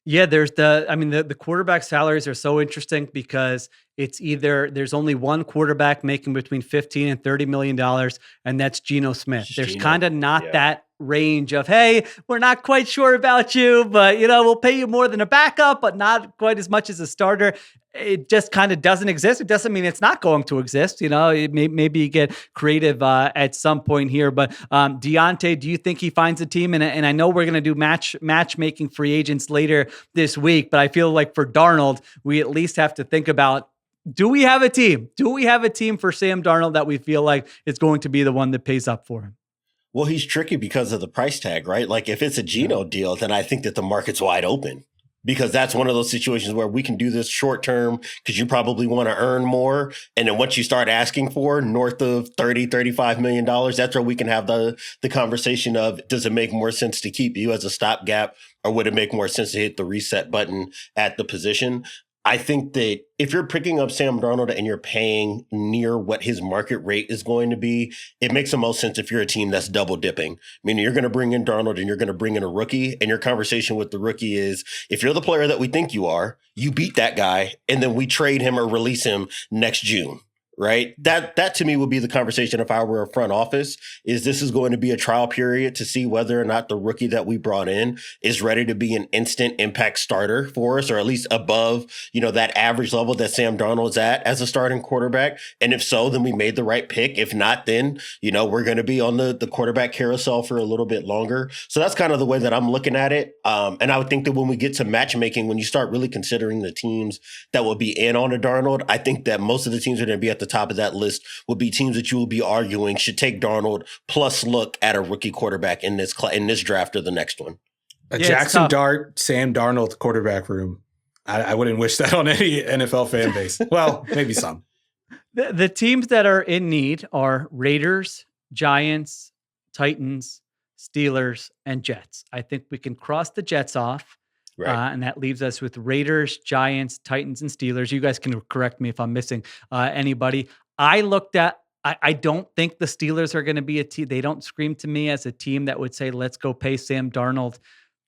Yeah, the quarterback salaries are so interesting because it's either there's only one quarterback making between $15 and $30 million, and that's Geno Smith. There's kind of not that range of, hey, we're not quite sure about you, but we'll pay you more than a backup, but not quite as much as a starter. It just kind of doesn't exist. It doesn't mean it's not going to exist. Maybe you get creative at some point here. But Diante, do you think he finds a team? And I know we're going to do matchmaking free agents later this week, but I feel like for Darnold, we at least have to think about, do we have a team? Do we have a team for Sam Darnold that we feel like is going to be the one that pays up for him?
Well, he's tricky because of the price tag, right? Like if it's a Geno deal, then I think that the market's wide open. Because that's one of those situations where we can do this short term because you probably want to earn more. And then once you start asking for north of $30-35 million, that's where we can have the conversation of, does it make more sense to keep you as a stopgap, or would it make more sense to hit the reset button at the position? I think that if you're picking up Sam Darnold and you're paying near what his market rate is going to be, it makes the most sense if you're a team that's double dipping. Meaning you're going to bring in Darnold and you're going to bring in a rookie, and your conversation with the rookie is, if you're the player that we think you are, you beat that guy, and then we trade him or release him next June. Right. That to me would be the conversation if I were a front office, is this is going to be a trial period to see whether or not the rookie that we brought in is ready to be an instant impact starter for us, or at least above, that average level that Sam Darnold's at as a starting quarterback. And if so, then we made the right pick. If not, then, we're going to be on the quarterback carousel for a little bit longer. So that's kind of the way that I'm looking at it. And I would think that when we get to matchmaking, when you start really considering the teams that will be in on a Darnold, I think that most of the teams are going to be at the top of that list would be teams that you will be arguing should take Darnold plus look at a rookie quarterback in this draft or the next one.
Jackson Dart, Sam Darnold quarterback room. I wouldn't wish that on any NFL fan base. Well, maybe some.
The teams that are in need are Raiders, Giants, Titans, Steelers, and Jets. I think we can cross the Jets off. Right. And that leaves us with Raiders, Giants, Titans, and Steelers. You guys can correct me if I'm missing anybody. I don't think the Steelers are going to be a team. They don't scream to me as a team that would say, let's go pay Sam Darnold.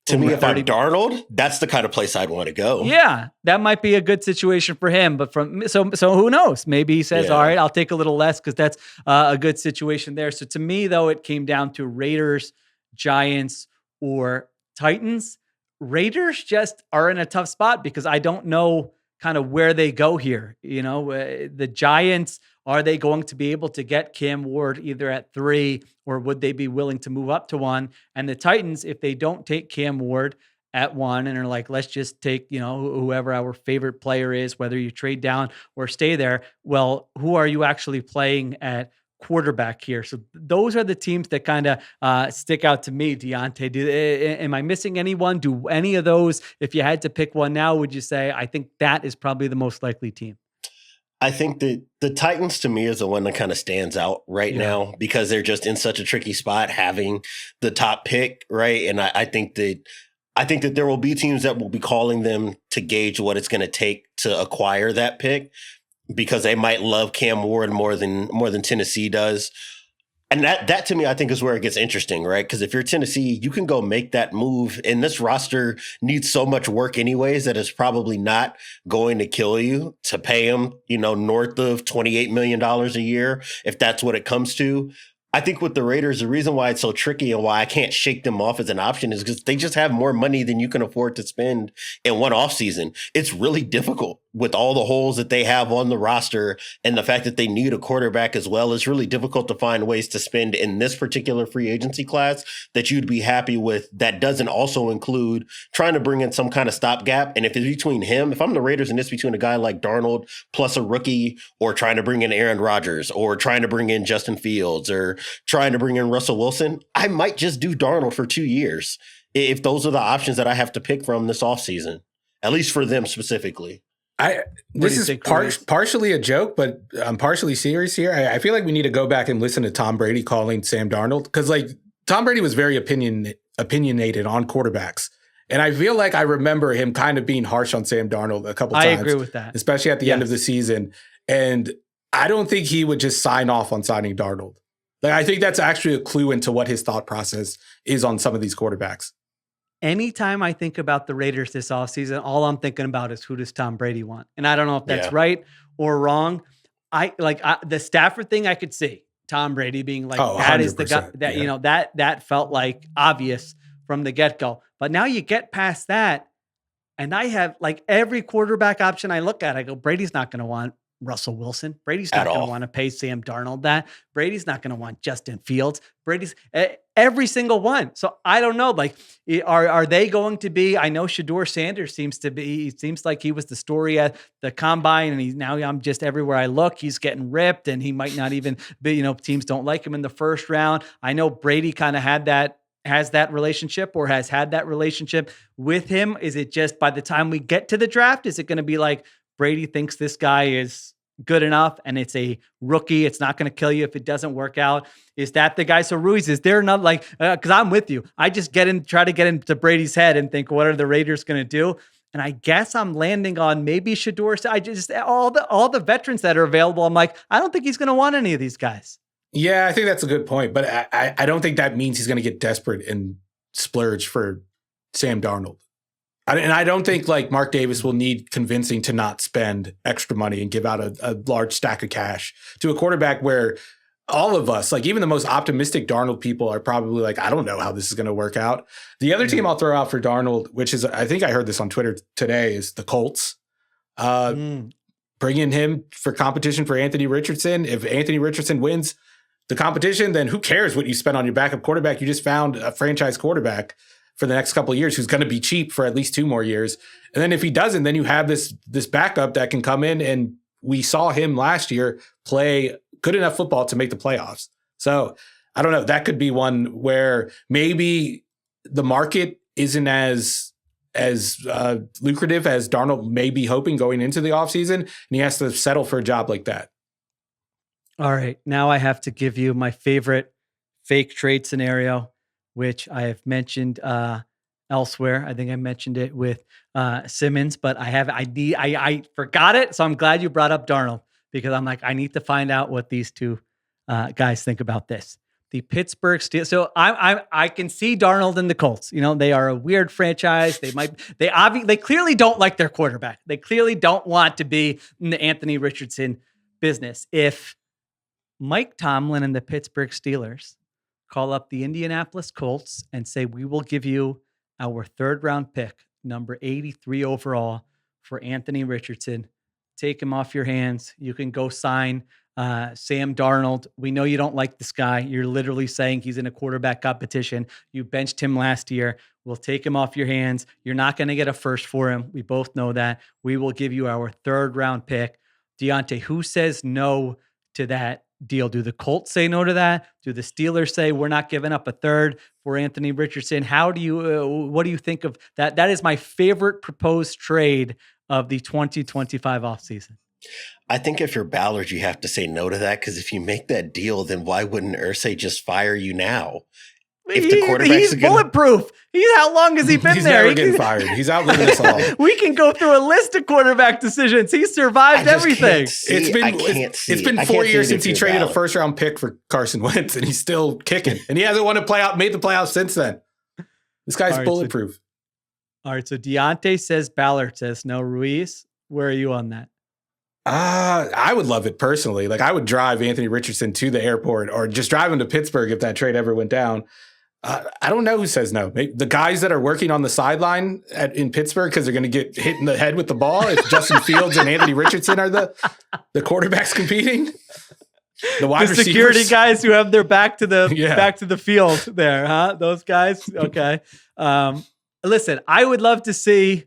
To me, if I'm Darnold, that's the kind of place I'd want to go.
Yeah, that might be a good situation for him. But so who knows? Maybe he says, all right, I'll take a little less because that's a good situation there. So to me, though, it came down to Raiders, Giants, or Titans. Raiders just are in a tough spot because I don't know kind of where they go here. The Giants, are they going to be able to get Cam Ward either at 3, or would they be willing to move up to 1? And the Titans, if they don't take Cam Ward at 1 and are like, let's just take, whoever our favorite player is, whether you trade down or stay there. Well, who are you actually playing at quarterback here? So those are the teams that kind of stick out to me. Diante, am I missing anyone? Do any of those, if you had to pick one now, would you say, I think that is probably the most likely team?
I think that the Titans to me is the one that kind of stands out right now because they're just in such a tricky spot having the top pick. Right. And I think that there will be teams that will be calling them to gauge what it's going to take to acquire that pick, because they might love Cam Ward more than Tennessee does. And that to me, I think is where it gets interesting, right? Because if you're Tennessee, you can go make that move, and this roster needs so much work anyways that it's probably not going to kill you to pay him, north of $28 million a year, if that's what it comes to. I think with the Raiders, the reason why it's so tricky and why I can't shake them off as an option is because they just have more money than you can afford to spend in one offseason. It's really difficult with all the holes that they have on the roster and the fact that they need a quarterback as well. It's really difficult to find ways to spend in this particular free agency class that you'd be happy with. That doesn't also include trying to bring in some kind of stopgap. And if it's between him, if I'm the Raiders and it's between a guy like Darnold plus a rookie, or trying to bring in Aaron Rodgers, or trying to bring in Justin Fields, or trying to bring in Russell Wilson, I might just do Darnold for 2 years if those are the options that I have to pick from this offseason, at least for them specifically.
This is partially a joke, but I'm partially serious here. I feel like we need to go back and listen to Tom Brady calling Sam Darnold, because Tom Brady was very opinionated on quarterbacks. And I feel like I remember him kind of being harsh on Sam Darnold a couple times.
I agree with that.
Especially at the end of the season. And I don't think he would just sign off on signing Darnold. I think that's actually a clue into what his thought process is on some of these quarterbacks.
Anytime I think about the Raiders this offseason, all I'm thinking about is who does Tom Brady want? And I don't know if that's right or wrong. The Stafford thing I could see. Tom Brady being like, that is the guy that, that felt like obvious from the get-go. But now you get past that, and I have every quarterback option I look at, I go, Brady's not going to want Russell Wilson. Brady's not going to want to pay Sam Darnold that. Brady's not going to want Justin Fields. Brady's every single one. So I don't know. Are they going to be? I know Shedeur Sanders seems like he was the story at the combine, and I'm just everywhere I look, he's getting ripped, and he might not even be. Teams don't like him in the first round. I know Brady kind of has that relationship, or has had that relationship with him. Is it just by the time we get to the draft, is it going to be like Brady thinks this guy is good enough and it's a rookie, it's not going to kill you if it doesn't work out? Is that the guy? So Ruiz, is there not because I'm with you. I just try to get into Brady's head and think, what are the Raiders going to do? And I guess I'm landing on maybe Shedeur. I just, all the veterans that are available, I'm like, I don't think he's going to want any of these guys.
Yeah, I think that's a good point, but I don't think that means he's going to get desperate and splurge for Sam Darnold. And I don't think Mark Davis will need convincing to not spend extra money and give out a large stack of cash to a quarterback where all of us, even the most optimistic Darnold people, are probably I don't know how this is going to work out. The other team I'll throw out for Darnold, which is, I think I heard this on Twitter today, is the Colts. Bringing him for competition for Anthony Richardson. If Anthony Richardson wins the competition, then who cares what you spent on your backup quarterback? You just found a franchise quarterback for the next couple of years who's going to be cheap for at least 2 more years. And then if he doesn't, then you have this backup that can come in, and we saw him last year play good enough football to make the playoffs. So I don't know. That could be one where maybe the market isn't as lucrative as Darnold may be hoping going into the offseason, and he has to settle for a job like that.
All right. Now I have to give you my favorite fake trade scenario, which I have mentioned elsewhere. I think I mentioned it with Simmons, but I forgot it. So I'm glad you brought up Darnold, because I'm like, I need to find out what these two guys think about this. The Pittsburgh Steelers. So I can see Darnold and the Colts. They are a weird franchise. They clearly don't like their quarterback. They clearly don't want to be in the Anthony Richardson business. If Mike Tomlin and the Pittsburgh Steelers call up the Indianapolis Colts and say, we will give you our 3rd round pick, number 83 overall, for Anthony Richardson. Take him off your hands. You can go sign Sam Darnold. We know you don't like this guy. You're literally saying he's in a quarterback competition. You benched him last year. We'll take him off your hands. You're not going to get a first for him. We both know that. We will give you our 3rd round pick. Diante, who says no to that deal? Do the Colts say no to that? Do the Steelers say we're not giving up a 3rd for Anthony Richardson? What do you think of that? That is my favorite proposed trade of the 2025 offseason.
I think if you're Ballard, you have to say no to that, because if you make that deal, then why wouldn't Irsay just fire you now?
He's bulletproof. How long has he been
he's
there?
Never getting fired. He's outliving us all.
We can go through a list of quarterback decisions. He survived everything.
It's been 4 years since he traded a first-round pick for Carson Wentz, and he's still made the playoffs since then. This guy's bulletproof.
All right, so Diante says Ballard says no. Ruiz, where are you on that?
I would love it personally. Like, I would drive Anthony Richardson to the airport or just drive him to Pittsburgh if that trade ever went down. I don't know who says no. Maybe the guys that are working on the sideline in Pittsburgh because they're going to get hit in the head with the ball if Justin Fields and Anthony Richardson are the quarterbacks competing. The wide receivers.
Security guys who have their back to the field there, huh? Those guys. Okay. Listen, I would love to see,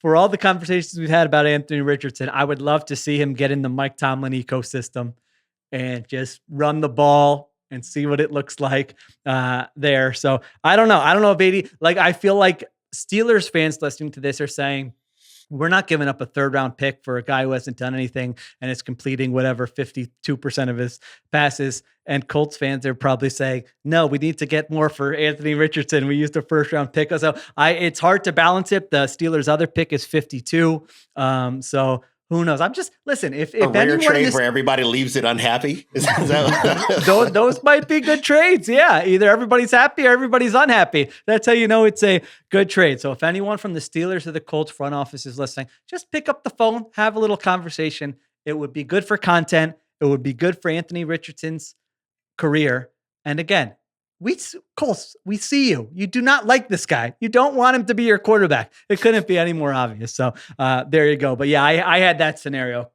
for all the conversations we've had about Anthony Richardson, I would love to see him get in the Mike Tomlin ecosystem and just run the ball and see what it looks like there. So I don't know. I don't know if 80, like, I feel like Steelers fans listening to this are saying, we're not giving up a third-round pick for a guy who hasn't done anything and is completing whatever 52% of his passes. And Colts fans are probably saying, no, we need to get more for Anthony Richardson. We used a first-round pick. So it's hard to balance it. The Steelers' other pick is 52. So who knows? I'm just, listen, if
a rare trade where everybody leaves it unhappy. Is that
those might be good trades. Yeah. Either everybody's happy or everybody's unhappy. That's how you know it's a good trade. So if anyone from the Steelers or the Colts front office is listening, just pick up the phone, have a little conversation. It would be good for content. It would be good for Anthony Richardson's career. And again, Colts, we see you. You do not like this guy. You don't want him to be your quarterback. It couldn't be any more obvious. So there you go. But yeah, I had that scenario.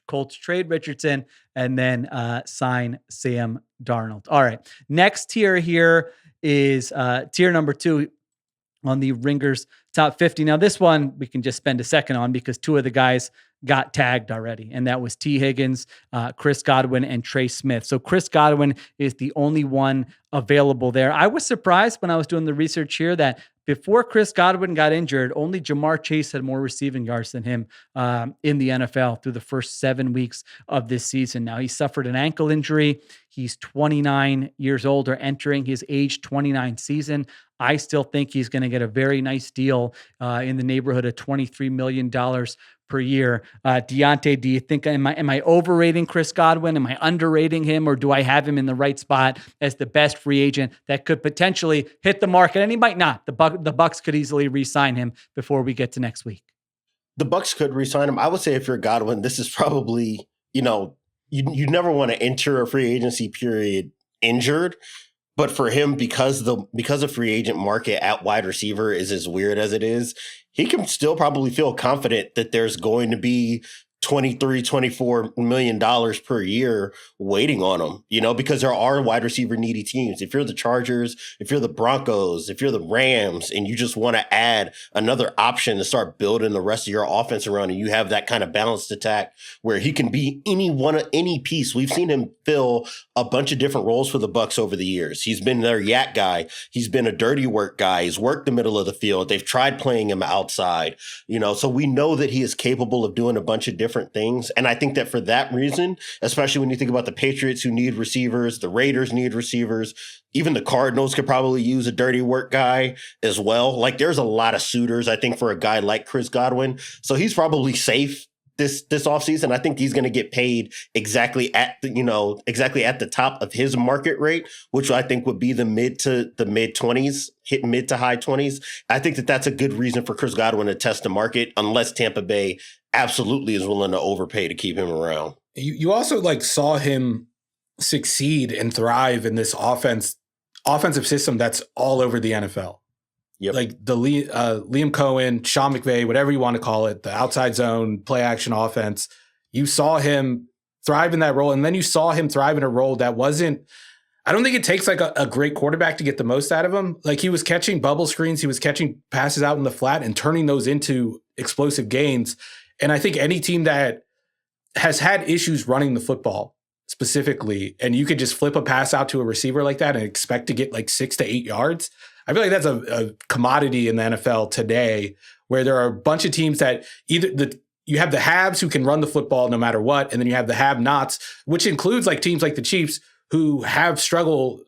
Colts trade Richardson and then sign Sam Darnold. All right. Next tier here is tier number 2 on the Ringers top 50. Now this one we can just spend a second on because 2 of the guys got tagged already, and that was T. Higgins, Chris Godwin, and Trey Smith. So Chris Godwin is the only one available there. I was surprised when I was doing the research here that before Chris Godwin got injured, only Jamar Chase had more receiving yards than him in the NFL through the first 7 weeks of this season. Now, he suffered an ankle injury. He's 29 years old or entering his age 29 season. I still think he's going to get a very nice deal in the neighborhood of $23 million per year. Diante, do you think, am I overrating Chris Godwin? Am I underrating him? Or do I have him in the right spot as the best free agent that could potentially hit the market? And he might not. The Bucs could easily re-sign him before we get to next week.
The Bucs could re-sign him. I would say if you're Godwin, this is probably, you never want to enter a free agency period injured. But for him, because the free agent market at wide receiver is as weird as it is, he can still probably feel confident that there's going to be $24 million per year waiting on him, because there are wide receiver needy teams. If you're the Chargers, if you're the Broncos, if you're the Rams, and you just want to add another option to start building the rest of your offense around, and you have that kind of balanced attack where he can be any piece. We've seen him fill a bunch of different roles for the Bucs over the years. He's been their yak guy. He's been a dirty work guy. He's worked the middle of the field. They've tried playing him outside, so we know that he is capable of doing a bunch of different things. And I think that for that reason, especially when you think about the Patriots who need receivers, the Raiders need receivers, even the Cardinals could probably use a dirty work guy as well. Like, there's a lot of suitors, I think, for a guy like Chris Godwin. So he's probably safe this offseason. I think he's going to get paid exactly at the top of his market rate, which I think would be the mid 20s, hit mid to high 20s. I think that that's a good reason for Chris Godwin to test the market, unless Tampa Bay absolutely is willing to overpay to keep him around.
You also saw him succeed and thrive in this offensive system that's all over the NFL.
Yep.
Like the Liam Cohen, Sean McVay, whatever you want to call it, the outside zone, play action offense. You saw him thrive in that role, and then you saw him thrive in a role that wasn't. I don't think it takes a great quarterback to get the most out of him. Like, he was catching bubble screens, he was catching passes out in the flat and turning those into explosive gains. And I think any team that has had issues running the football specifically, and you could just flip a pass out to a receiver like that and expect to get 6 to 8 yards. I feel like that's a commodity in the NFL today, where there are a bunch of teams that you have the haves who can run the football no matter what, and then you have the have-nots, which includes teams like the Chiefs who have struggled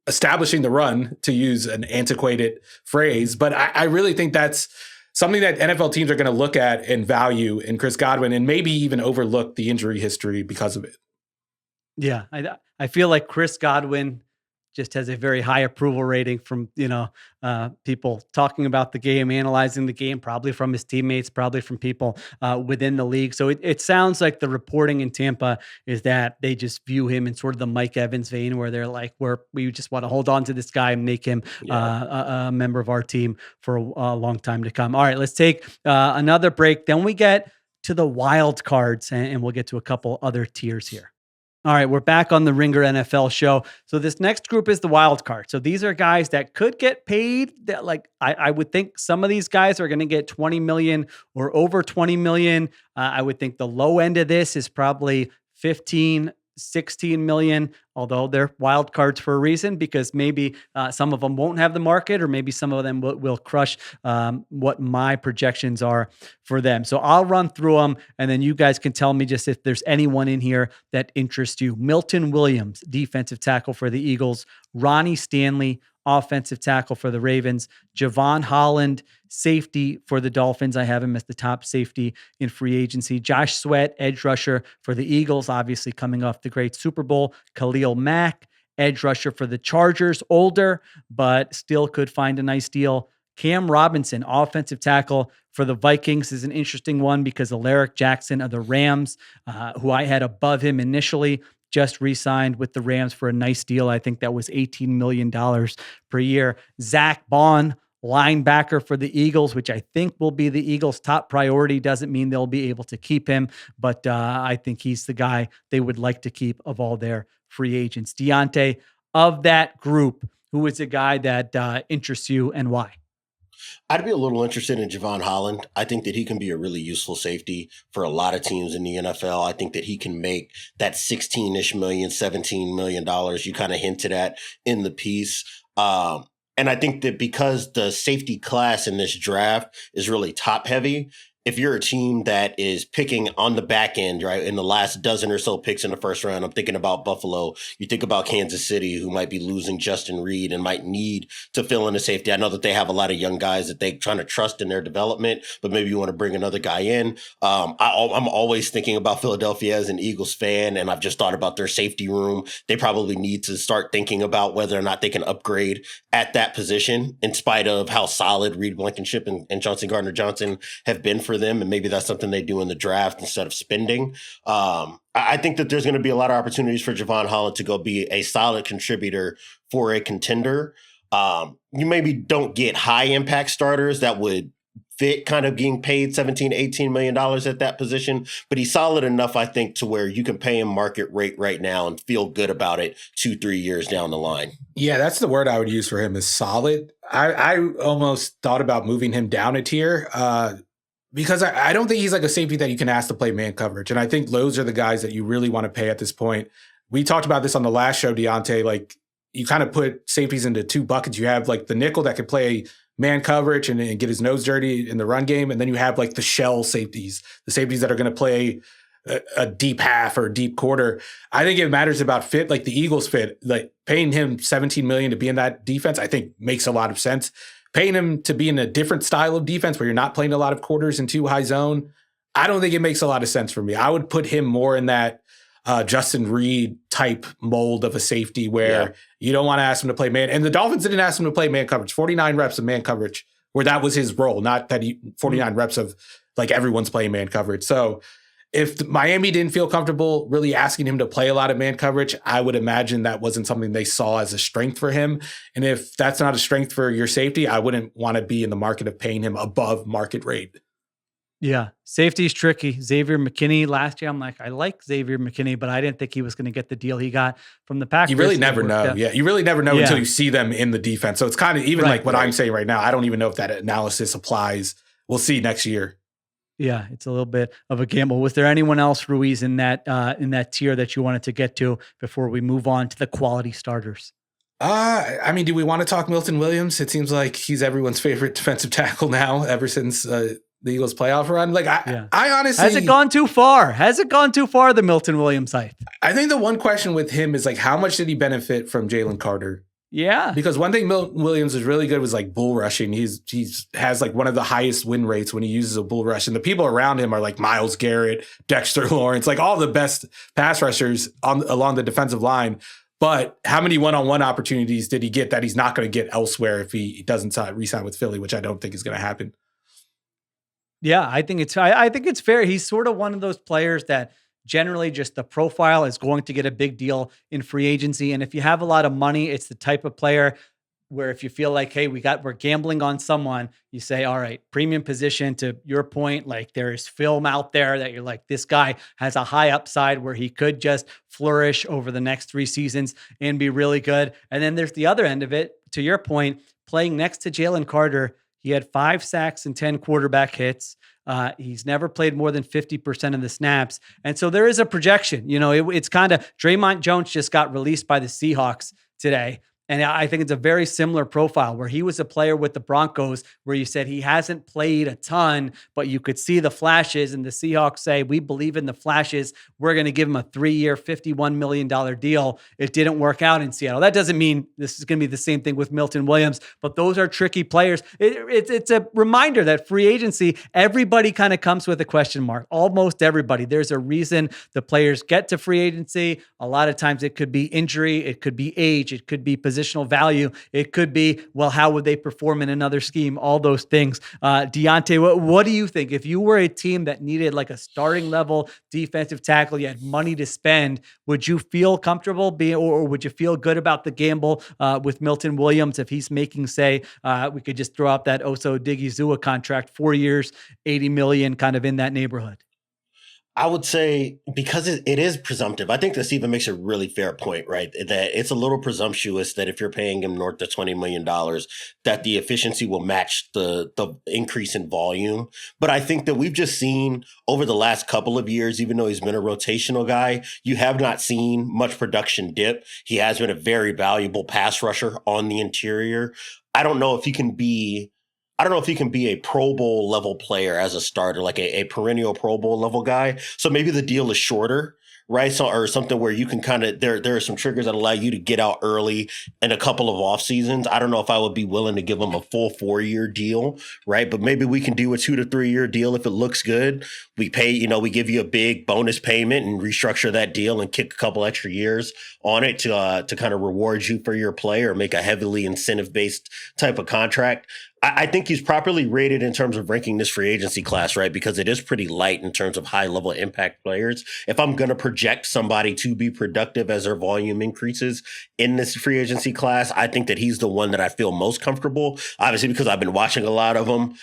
establishing the run, to use an antiquated phrase. But I really think that's something that NFL teams are going to look at and value in Chris Godwin, and maybe even overlook the injury history because of it.
Yeah, I feel like Chris Godwin just has a very high approval rating from, people talking about the game, analyzing the game, probably from his teammates, probably from people within the league. So it sounds like the reporting in Tampa is that they just view him in sort of the Mike Evans vein, where they're like, we just want to hold on to this guy and make him a member of our team for a long time to come. All right, let's take another break. Then we get to the wild cards, and we'll get to a couple other tiers here. All right, we're back on the Ringer NFL show. So this next group is the wild card. So these are guys that could get paid. That, like, I would think some of these guys are going to get 20 million or over 20 million. I would think the low end of this is probably 15, 16 million, although they're wild cards for a reason, because maybe some of them won't have the market, or maybe some of them will crush what my projections are for them. So I'll run through them, and then you guys can tell me just if there's anyone in here that interests you. Milton Williams, defensive tackle for the Eagles. Ronnie Stanley, offensive tackle for the Ravens. Javon Holland, safety for the Dolphins. I have him as the top safety in free agency. Josh Sweat, edge rusher for the Eagles, obviously coming off the great Super Bowl. Khalil Mack, edge rusher for the Chargers, older, but still could find a nice deal. Cam Robinson, offensive tackle for the Vikings, is an interesting one because Alaric Jackson of the Rams, who I had above him initially, just re-signed with the Rams for a nice deal. I think that was $18 million per year. Zach Bond, linebacker for the Eagles, which I think will be the Eagles' top priority. Doesn't mean they'll be able to keep him, but I think he's the guy they would like to keep of all their free agents. Diante, of that group, who is a guy that interests you and why?
I'd be a little interested in Javon Holland. I think that he can be a really useful safety for a lot of teams in the NFL. I think that he can make that 16-ish million, $17 million you kind of hinted at in the piece. And I think that because the safety class in this draft is really top heavy, if you're a team that is picking on the back end, right, in the last dozen or so picks in the first round, I'm thinking about Buffalo. You think about Kansas City, who might be losing Justin Reed and might need to fill in a safety. I know that they have a lot of young guys that they're trying to trust in their development, but maybe you want to bring another guy in. I'm always thinking about Philadelphia as an Eagles fan, and I've just thought about their safety room. They probably need to start thinking about whether or not they can upgrade at that position, in spite of how solid Reed Blankenship and Johnson Gardner-Johnson have been for them, and maybe that's something they do in the draft instead of spending. I think that there's going to be a lot of opportunities for Javon Holland to go be a solid contributor for a contender. You maybe don't get high impact starters that would fit kind of being paid $17, $18 million at that position, but he's solid enough, I think, to where you can pay him market rate right now and feel good about it 2-3 years down the line.
Yeah, that's the word I would use for him, is solid. I almost thought about moving him down a tier, because I don't think he's like a safety that you can ask to play man coverage. And I think those are the guys that you really want to pay at this point. We talked about this on the last show, Diante. Like, you kind of put safeties into two buckets. You have like the nickel that could play man coverage and get his nose dirty in the run game. And then you have like the shell safeties, the safeties that are going to play a deep half or a deep quarter. I think it matters about fit, like the Eagles fit. Like, paying him $17 million to be in that defense, I think makes a lot of sense. Paying him to be in a different style of defense where you're not playing a lot of quarters and too high zone, I don't think it makes a lot of sense for me. I would put him more in that Justin Reed type mold of a safety where you don't want to ask him to play man. And the Dolphins didn't ask him to play man coverage, 49 reps of man coverage, where that was his role, not that 49 reps of like everyone's playing man coverage. So if Miami didn't feel comfortable really asking him to play a lot of man coverage, I would imagine that wasn't something they saw as a strength for him. And if that's not a strength for your safety, I wouldn't want to be in the market of paying him above market rate.
Yeah, safety's tricky. Xavier McKinney last year, I'm like, I like Xavier McKinney, but I didn't think he was going to get the deal he got from the Packers.
You really never know. Yeah, you really never know until you see them in the defense. So it's kind of even like what I'm saying right now. I don't even know if that analysis applies. We'll see next year.
Yeah, it's a little bit of a gamble. Was there anyone else, Ruiz, in that tier that you wanted to get to before we move on to the quality starters?
I mean, do we want to talk Milton Williams? It seems like he's everyone's favorite defensive tackle now, ever since the Eagles playoff run. Like, I honestly,
has it gone too far? Has it gone too far? The Milton Williams hype.
I think the one question with him is like, how much did he benefit from Jalen Carter
Yeah.
Because one thing Milton Williams is really good was like bull rushing. He's has like one of the highest win rates when he uses a bull rush. And the people around him are like Myles Garrett, Dexter Lawrence, like all the best pass rushers along the defensive line. But how many one-on-one opportunities did he get that he's not going to get elsewhere if he doesn't re-sign with Philly, which I don't think is going to happen.
Yeah, I think it's fair. He's sort of one of those players that generally just the profile is going to get a big deal in free agency. And if you have a lot of money, it's the type of player where if you feel like, hey, we're gambling on someone, you say, all right, premium position. To your point, like there is film out there that you're like, this guy has a high upside where he could just flourish over the next 3 seasons and be really good. And then there's the other end of it. To your point, playing next to Jalen Carter, he had 5 sacks and 10 quarterback hits. He's never played more than 50% of the snaps. And so there is a projection. You know, it's kind of Draymond Jones just got released by the Seahawks today. And I think it's a very similar profile where he was a player with the Broncos where you said he hasn't played a ton, but you could see the flashes, and the Seahawks say, we believe in the flashes. We're going to give him a 3-year, $51 million deal. It didn't work out in Seattle. That doesn't mean this is going to be the same thing with Milton Williams, but those are tricky players. It's a reminder that free agency, everybody kind of comes with a question mark. Almost everybody. There's a reason the players get to free agency. A lot of times it could be injury. It could be age. It could be positional value. It could be, well, how would they perform in another scheme? All those things. Diante, what do you think? If you were a team that needed like a starting level defensive tackle, you had money to spend, would you feel comfortable being, or would you feel good about the gamble with Milton Williams if he's making, say, we could just throw out that Oso Digizua contract, 4 years, $80 million, kind of in that neighborhood?
I would say because it is presumptive. I think that Steven makes a really fair point, right? That it's a little presumptuous that if you're paying him north of $20 million, that the efficiency will match the increase in volume. But I think that we've just seen over the last couple of years, even though he's been a rotational guy, you have not seen much production dip. He has been a very valuable pass rusher on the interior. I don't know if he can be a Pro Bowl level player as a starter, like a perennial Pro Bowl level guy. So maybe the deal is shorter, right? So, or something where you can kind of, there are some triggers that allow you to get out early in a couple of off seasons. I don't know if I would be willing to give him a full 4-year deal, right? But maybe we can do a 2 to 3 year deal if it looks good. We pay, we give you a big bonus payment and restructure that deal and kick a couple extra years on it to kind of reward you for your play or make a heavily incentive-based type of contract. I think he's properly rated in terms of ranking this free agency class, right? Because it is pretty light in terms of high-level impact players. If I'm going to project somebody to be productive as their volume increases in this free agency class, I think that he's the one that I feel most comfortable, obviously because I've been watching a lot of them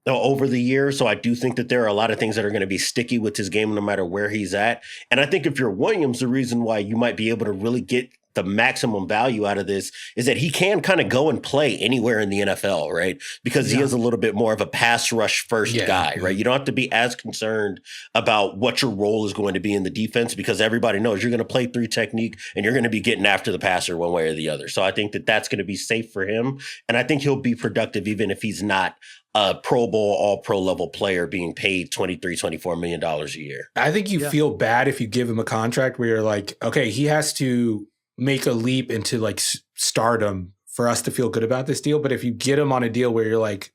over the years. So I do think that there are a lot of things that are going to be sticky with his game no matter where he's at. And I think if you're Williams, the reason why you might be able to really get the maximum value out of this is that he can kind of go and play anywhere in the NFL, right? Because he is a little bit more of a pass rush first guy, right? You don't have to be as concerned about what your role is going to be in the defense because everybody knows you're going to play 3 technique and you're going to be getting after the passer one way or the other. So I think that that's going to be safe for him. And I think he'll be productive even if he's not a Pro Bowl, all pro level player being paid $23-24 million a year.
I think you feel bad if you give him a contract where you're like, okay, he has to make a leap into like stardom for us to feel good about this deal. But if you get him on a deal where you're like,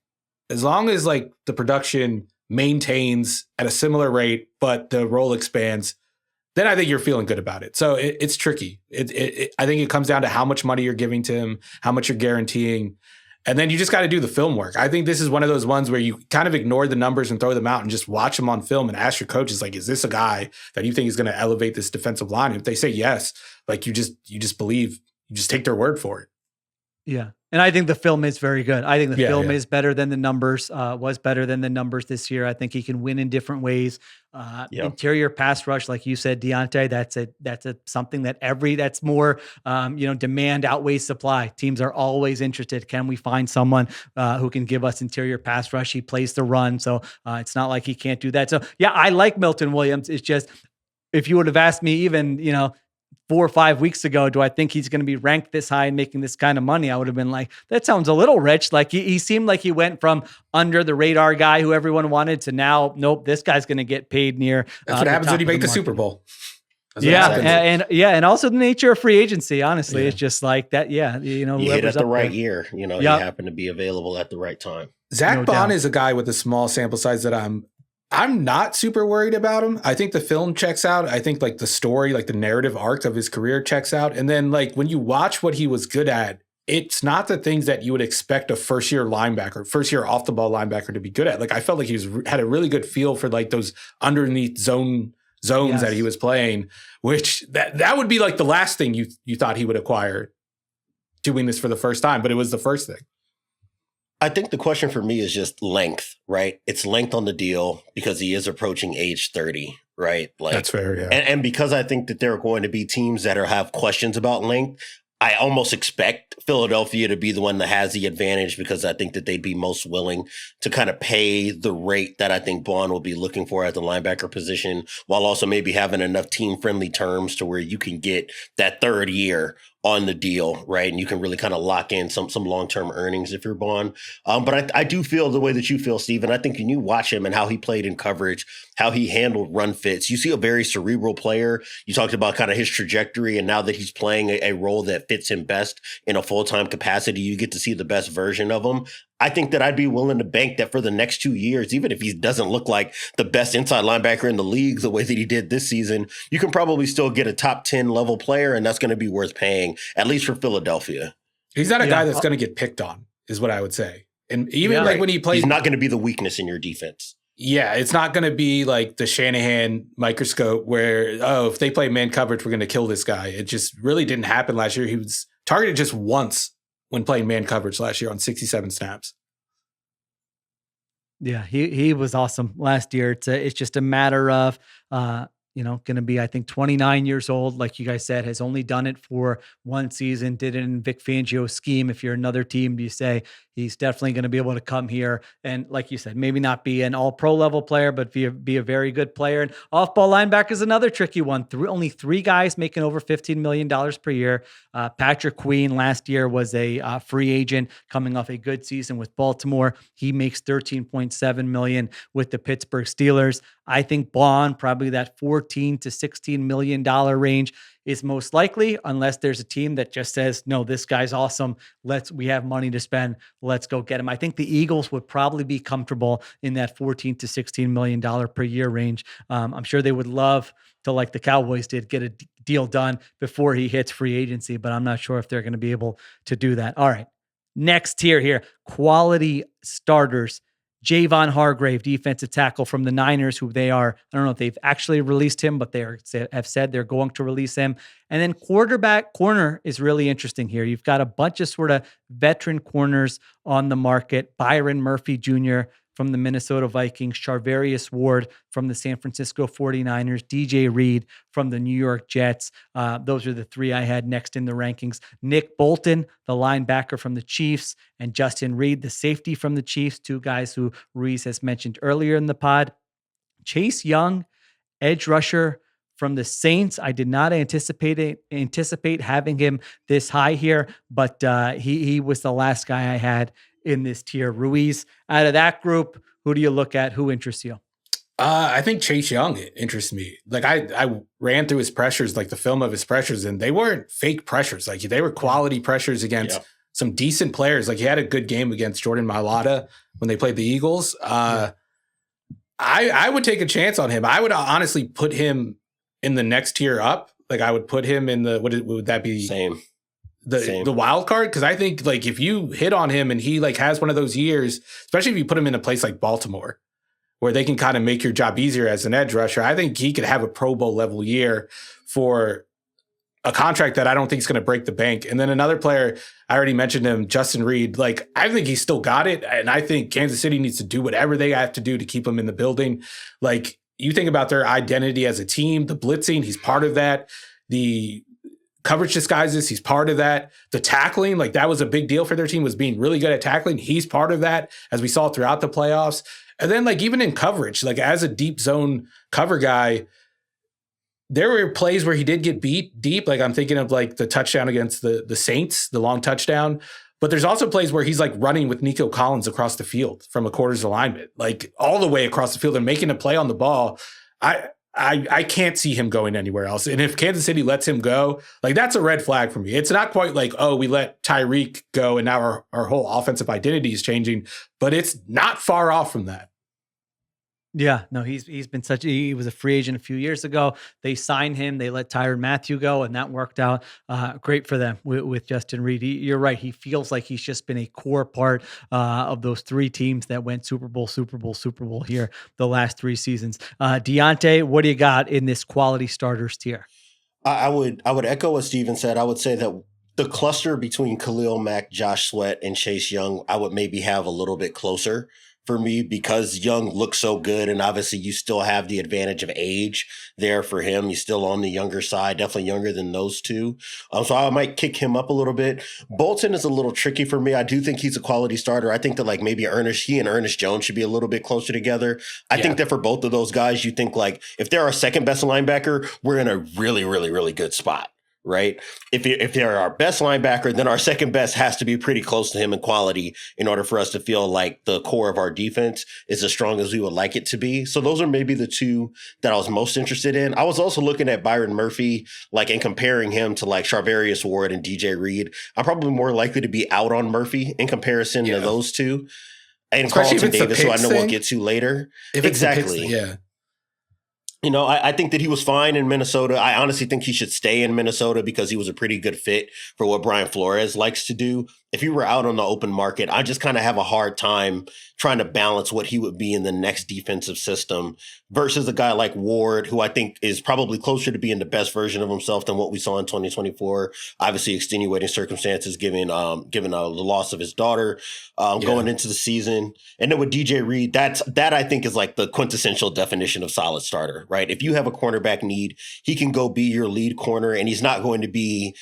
as long as like the production maintains at a similar rate, but the role expands, then I think you're feeling good about it. So it's tricky. I think it comes down to how much money you're giving to him, how much you're guaranteeing. And then you just got to do the film work. I think this is one of those ones where you kind of ignore the numbers and throw them out and just watch them on film and ask your coaches, like, is this a guy that you think is going to elevate this defensive line? And if they say yes, like you just believe, you just take their word for it.
Yeah. And I think the film is very good. I think the film is better than the numbers, was better than the numbers this year. I think he can win in different ways. Interior pass rush, like you said, Diante, that's something that that's more, demand outweighs supply. Teams are always interested. Can we find someone who can give us interior pass rush? He plays the run. So it's not like he can't do that. So yeah, I like Milton Williams. It's just, if you would have asked me even, 4 or 5 weeks ago, do I think he's going to be ranked this high and making this kind of money? I would have been like, that sounds a little rich. Like he seemed like he went from under the radar guy who everyone wanted to now, nope, this guy's going to get paid near.
That's what happens when you make the Super Bowl.
And also the nature of free agency, honestly, it's just like that. Yeah. You
hit at the right year, you happen to be available at the right time.
Zach Bond is a guy with a small sample size that I'm not super worried about him. I think the film checks out. I think like the story, like the narrative arc of his career checks out. And then like when you watch what he was good at, it's not the things that you would expect a first year off the ball linebacker to be good at. Like I felt like had a really good feel for like those underneath zones that he was playing, which that would be like the last thing you thought he would acquire doing this for the first time, but it was the first thing.
I think the question for me is just length, right? It's length on the deal because he is approaching age 30, right? Like
that's fair, yeah.
And because I think that there are going to be teams that have questions about length, I almost expect Philadelphia to be the one that has the advantage because I think that they'd be most willing to kind of pay the rate that I think Bond will be looking for at the linebacker position, while also maybe having enough team-friendly terms to where you can get that third year on the deal, right? And you can really kind of lock in some long-term earnings if you're Bond. But I do feel the way that you feel, Steven. I think when you watch him and how he played in coverage, how he handled run fits, you see a very cerebral player. You talked about kind of his trajectory, and now that he's playing a role that fits him best in a full-time capacity, you get to see the best version of him. I think that I'd be willing to bank that for the next 2 years, even if he doesn't look like the best inside linebacker in the league the way that he did this season, you can probably still get a top 10 level player, and that's going to be worth paying, at least for Philadelphia.
He's not a guy that's going to get picked on, is what I would say. And even when he plays,
he's not going to be the weakness in your defense.
Yeah, it's not going to be like the Shanahan microscope where, if they play man coverage, we're going to kill this guy. It just really didn't happen last year. He was targeted just once when playing man coverage last year on 67 snaps.
Yeah, he was awesome last year. It's just a matter of, going to be, I think, 29 years old. Like you guys said, has only done it for one season, did it in Vic Fangio's scheme. If you're another team, you say he's definitely going to be able to come here. And like you said, maybe not be an all pro level player, but be a very good player. And off ball linebacker is another tricky one. Only three guys making over $15 million per year. Patrick Queen last year was a free agent coming off a good season with Baltimore. He makes $13.7 million with the Pittsburgh Steelers. I think Bond, probably that $14 to $16 million range is most likely, unless there's a team that just says, no, this guy's awesome. We have money to spend. Let's go get him. I think the Eagles would probably be comfortable in that $14 to $16 million per year range. I'm sure they would love to, like the Cowboys did, get a deal done before he hits free agency, but I'm not sure if they're going to be able to do that. All right. Next tier here, quality starters. Javon Hargrave, defensive tackle from the Niners, who I don't know if they've actually released him, but they have said they're going to release him. And then corner is really interesting here. You've got a bunch of sort of veteran corners on the market. Byron Murphy Jr. from the Minnesota Vikings, Charvarius Ward from the San Francisco 49ers, DJ Reed from the New York Jets. Those are the three I had next in the rankings. Nick Bolton, the linebacker from the Chiefs, and Justin Reed, the safety from the Chiefs, two guys who Ruiz has mentioned earlier in the pod. Chase Young, edge rusher from the Saints. I did not anticipate having him this high here, but he was the last guy I had in this tier. Ruiz, out of that group, who do you look at? Who interests you?
I think Chase Young interests me. Like I ran through his pressures, like the film of his pressures, and they weren't fake pressures. Like they were quality pressures against some decent players. Like he had a good game against Jordan Mailata when they played the Eagles. I would take a chance on him. I would honestly put him in the next tier up. Like I would put him in the, would that be?
Same.
The wild card, because I think like if you hit on him and he like has one of those years, especially if you put him in a place like Baltimore, where they can kind of make your job easier as an edge rusher, I think he could have a Pro Bowl level year for a contract that I don't think is going to break the bank. And then another player, I already mentioned him, Justin Reed. Like I think he's still got it, and I think Kansas City needs to do whatever they have to do to keep him in the building. Like you think about their identity as a team, the blitzing, he's part of that. The coverage disguises, he's part of that. The tackling, like that was a big deal for their team, was being really good at tackling. He's part of that, as we saw throughout the playoffs. And then like even in coverage, like as a deep zone cover guy, there were plays where he did get beat deep. Like I'm thinking of like the touchdown against the Saints, the long touchdown. But there's also plays where he's like running with Nico Collins across the field from a quarters alignment, like all the way across the field and making a play on the ball. I can't see him going anywhere else. And if Kansas City lets him go, like that's a red flag for me. It's not quite like, oh, we let Tyreek go and now our whole offensive identity is changing, but it's not far off from that.
Yeah, no, he was a free agent a few years ago. They signed him. They let Tyrann Mathieu go, and that worked out great for them with Justin Reid. You're right. He feels like he's just been a core part of those three teams that went Super Bowl here the last 3 seasons. Diante, what do you got in this quality starters tier?
I would echo what Steven said. I would say that the cluster between Khalil Mack, Josh Sweat, and Chase Young, I would maybe have a little bit closer for me because Young looks so good. And obviously you still have the advantage of age there for him. He's still on the younger side, definitely younger than those two. So I might kick him up a little bit. Bolton is a little tricky for me. I do think he's a quality starter. I think that like maybe he and Ernest Jones should be a little bit closer together. I think that for both of those guys, you think like if they're our second best linebacker, we're in a really, really, really good spot. Right. If they're our best linebacker, then our second best has to be pretty close to him in quality in order for us to feel like the core of our defense is as strong as we would like it to be. So those are maybe the two that I was most interested in. I was also looking at Byron Murphy, like and comparing him to like Charvarius Ward and DJ Reed. I'm probably more likely to be out on Murphy in comparison to those two. And
especially
Carlton Davis, who I know we'll get to later.
Exactly. Yeah.
You know, I think that he was fine in Minnesota. I honestly think he should stay in Minnesota because he was a pretty good fit for what Brian Flores likes to do. If he were out on the open market, I just kind of have a hard time trying to balance what he would be in the next defensive system versus a guy like Ward, who I think is probably closer to being the best version of himself than what we saw in 2024. Obviously, extenuating circumstances given the loss of his daughter going into the season. And then with DJ Reed, that I think is like the quintessential definition of solid starter, right? If you have a cornerback need, he can go be your lead corner, and he's not going to be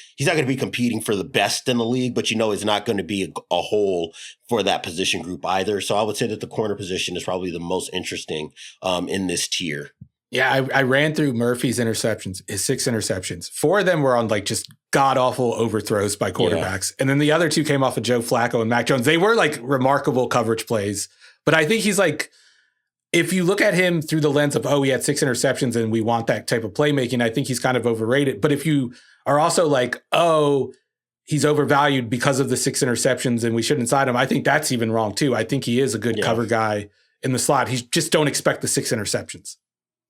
competing for the best in the league, but you know he's not going to be a hole for that position group either. So I would say that the corner position is probably the most interesting in this tier.
Yeah, I ran through Murphy's interceptions, his 6 interceptions. 4 of them were on like just god-awful overthrows by quarterbacks. And then the other 2 came off of Joe Flacco and Mac Jones. They were like remarkable coverage plays. But I think he's like, if you look at him through the lens of, oh, he had 6 interceptions and we want that type of playmaking, I think he's kind of overrated. But if you are also like, oh, he's overvalued because of the 6 interceptions and we shouldn't side him, I think that's even wrong too. I think he is a good cover guy in the slot. He just don't expect the 6 interceptions.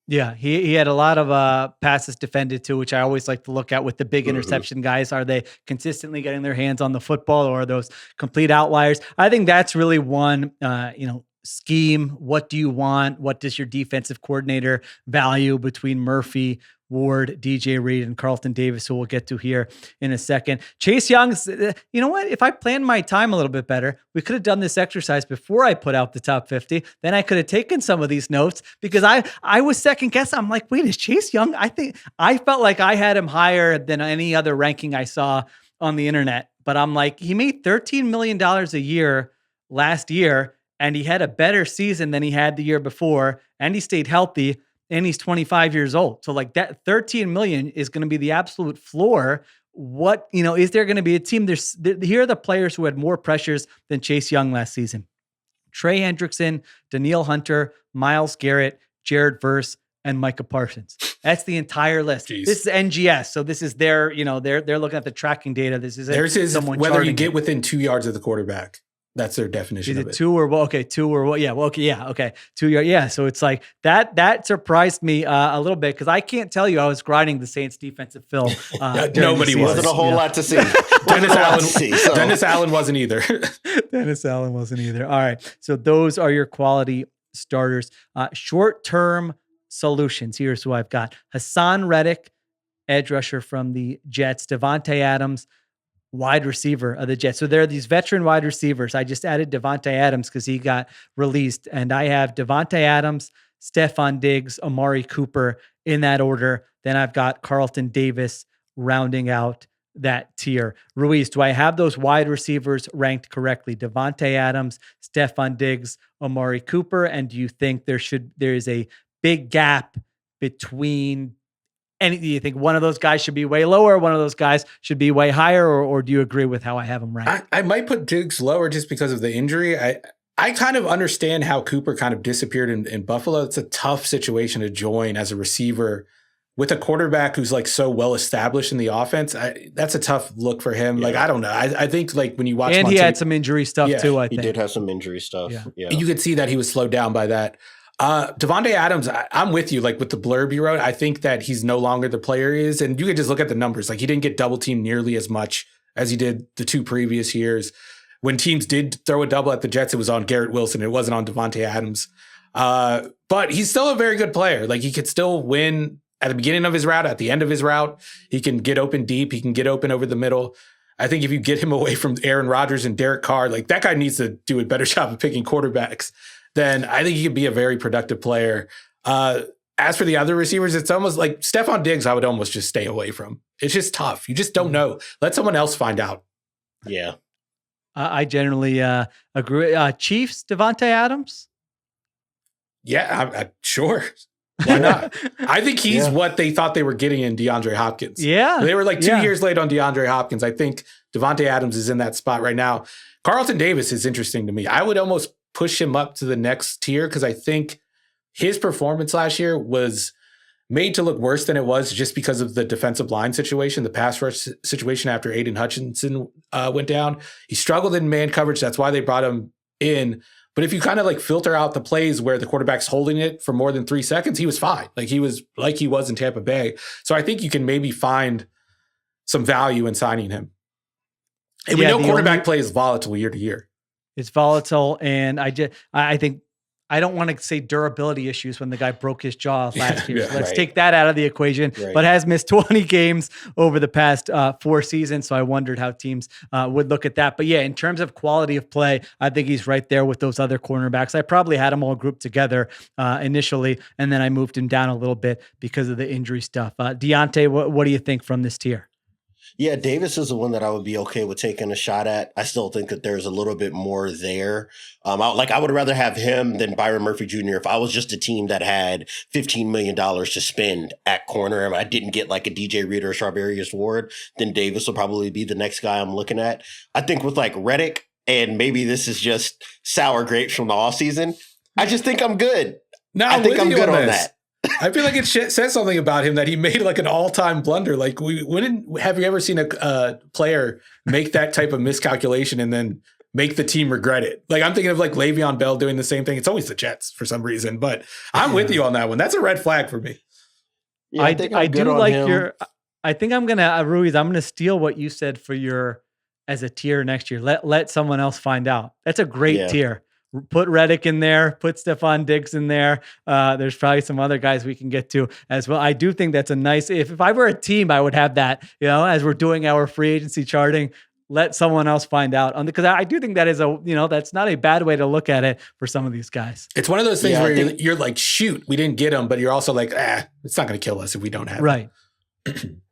Yeah, he had a lot of passes defended too, which I always like to look at with the big interception guys. Are they consistently getting their hands on the football, or are those complete outliers? I think that's really one, scheme. What do you want? What does your defensive coordinator value between Murphy, Ward, DJ Reed, and Carlton Davis, who we'll get to here in a second. Chase Young's, you know what? If I planned my time a little bit better, we could have done this exercise before I put out the top 50. Then I could have taken some of these notes because I was second guessing. I'm like, wait, is Chase Young? I felt like I had him higher than any other ranking I saw on the internet. But I'm like, he made $13 million a year last year, and he had a better season than he had the year before, and he stayed healthy. And he's 25 years old. So like that 13 million is going to be the absolute floor. What, is there going to be a team? Here are the players who had more pressures than Chase Young last season: Trey Hendrickson, Danielle Hunter, Myles Garrett, Jared Verse, and Micah Parsons. That's the entire list.
Jeez.
This is NGS. So this is their, they're looking at the tracking data. This is
someone whether you get within 2 yards of the quarterback. That's their definition of it.
2 or 2 or yeah. Well, okay. Yeah. Okay. 2 yards. Yeah. So it's like that surprised me a little bit because I can't tell you I was grinding the Saints defensive film.
Nobody was.
Wasn't a whole lot to see.
Dennis Allen wasn't either.
Dennis Allen wasn't either. All right. So those are your quality starters. Short-term solutions. Here's who I've got: Hassan Reddick, edge rusher from the Jets; Davante Adams, wide receiver of the Jets. So there are these veteran wide receivers. I just added Davante Adams because he got released. And I have Davante Adams, Stephon Diggs, Amari Cooper in that order. Then I've got Carlton Davis rounding out that tier. Ruiz, do I have those wide receivers ranked correctly? Davante Adams, Stephon Diggs, Amari Cooper. And do you think there is a big gap between do you think one of those guys should be way lower, one of those guys should be way higher, or do you agree with how I have them ranked?
I might put Diggs lower just because of the injury. I kind of understand how Cooper kind of disappeared in Buffalo. It's a tough situation to join as a receiver with a quarterback who's like so well established in the offense. That's a tough look for him. Yeah. Like, I don't know. I think like when you watch,
and he had some injury stuff too. I think
he did have some injury stuff. Yeah.
You could see that he was slowed down by that. Davante Adams, I'm with you. Like with the blurb you wrote, I think that he's no longer the player he is. And you could just look at the numbers. Like he didn't get double teamed nearly as much as he did the 2 previous years. When teams did throw a double at the Jets, it was on Garrett Wilson. It wasn't on Davante Adams. But he's still a very good player. Like he could still win at the beginning of his route, at the end of his route. He can get open deep. He can get open over the middle. I think if you get him away from Aaron Rodgers and Derek Carr, like that guy needs to do a better job of picking quarterbacks. Then I think he could be a very productive player. As for the other receivers, it's almost like Stephon Diggs, I would almost just stay away from. It's just tough. You just don't know. Let someone else find out.
Yeah.
I generally agree. Chiefs, Davante Adams?
Yeah, I'm sure. Why not? I think he's what they thought they were getting in DeAndre Hopkins.
Yeah.
They were like 2 years late on DeAndre Hopkins. I think Davante Adams is in that spot right now. Carlton Davis is interesting to me. I would almost push him up to the next tier because I think his performance last year was made to look worse than it was just because of the defensive line situation, the pass rush situation after Aiden Hutchinson went down. He struggled in man coverage. That's why they brought him in. But if you kind of like filter out the plays where the quarterback's holding it for more than 3 seconds, he was fine. Like he was in Tampa Bay. So I think you can maybe find some value in signing him. And we know quarterback play is volatile year to year.
It's volatile. And I think I don't want to say durability issues when the guy broke his jaw last year. So let's take that out of the equation, but has missed 20 games over the past 4 seasons. So I wondered how teams would look at that. But yeah, in terms of quality of play, I think he's right there with those other cornerbacks. I probably had them all grouped together initially, and then I moved him down a little bit because of the injury stuff. Diante, what do you think from this tier?
Yeah, Davis is the one that I would be okay with taking a shot at. I still think that there's a little bit more there. I would rather have him than Byron Murphy Jr. If I was just a team that had $15 million to spend at corner and I didn't get like a DJ Reed or a Charvarius Ward, then Davis will probably be the next guy I'm looking at. I think with like Reddick, and maybe this is just sour grapes from the offseason, I just think I'm good.
No, I think I'm good on that. I feel like it says something about him that he made like an all-time blunder. Like have you ever seen a player make that type of miscalculation and then make the team regret it? Like I'm thinking of like Le'Veon Bell doing the same thing. It's always the Jets for some reason, but I'm with you on that one. That's a red flag for me.
Yeah, I think I do like him.
I think I'm going to, Ruiz, I'm going to steal what you said for your, as a tier next year. Let someone else find out. That's a great tier. Put Reddick in there, put Stephon Diggs in there. There's probably some other guys we can get to as well. I do think that's a nice, if I were a team, I would have that, as we're doing our free agency charting, let someone else find out. Because I do think that is that's not a bad way to look at it for some of these guys.
It's one of those things where you're like, shoot, we didn't get him, but you're also like, it's not going to kill us if we don't have him.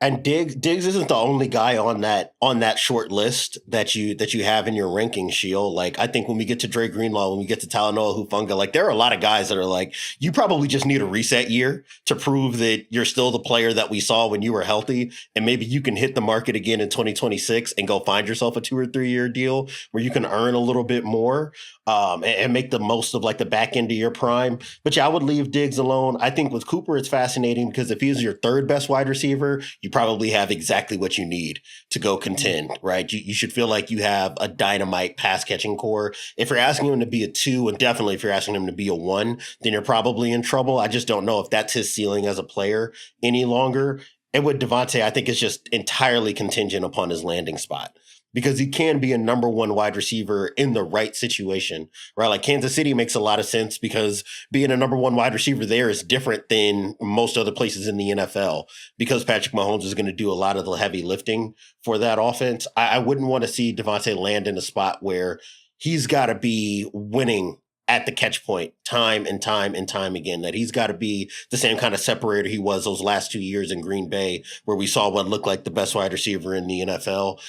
And Diggs isn't the only guy on that short list that you have in your ranking, Sheil. Like I think when we get to Dre Greenlaw, when we get to Talanoa Hufanga, like there are a lot of guys that are like, you probably just need a reset year to prove that you're still the player that we saw when you were healthy, and maybe you can hit the market again in 2026 and go find yourself a 2 or 3 year deal where you can earn a little bit more and make the most of like the back end of your prime. But yeah, I would leave Diggs alone. I think with Cooper, it's fascinating because if he's your 3rd best wide receiver, you probably have exactly what you need to go contend, right? You should feel like you have a dynamite pass catching core. If you're asking him to be a 2, and definitely if you're asking him to be a 1, then you're probably in trouble. I just don't know if that's his ceiling as a player any longer. And with Davante, I think it's just entirely contingent upon his landing spot, because he can be a number 1 wide receiver in the right situation, right? Like Kansas City makes a lot of sense because being a number 1 wide receiver there is different than most other places in the NFL, because Patrick Mahomes is going to do a lot of the heavy lifting for that offense. I wouldn't want to see Davante land in a spot where he's got to be winning at the catch point time and time and time again, that he's got to be the same kind of separator he was those last 2 years in Green Bay, where we saw what looked like the best wide receiver in the NFL.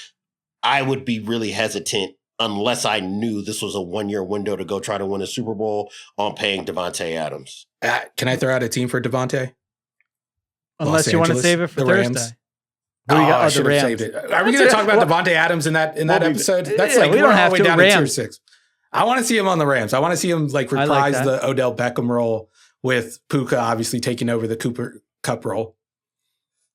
I would be really hesitant unless I knew this was a 1-year window to go try to win a Super Bowl on paying Davante Adams.
Can I throw out a team for Davante?
Unless you want to save it for Thursday.
I should have saved it. Are we going to talk about Davante Adams in that episode? That's like
we don't have
all the way down to tier 6. I want to see him on the Rams. I want to see him like reprise
like
the Odell Beckham role with Puka obviously taking over the Cooper Cup role.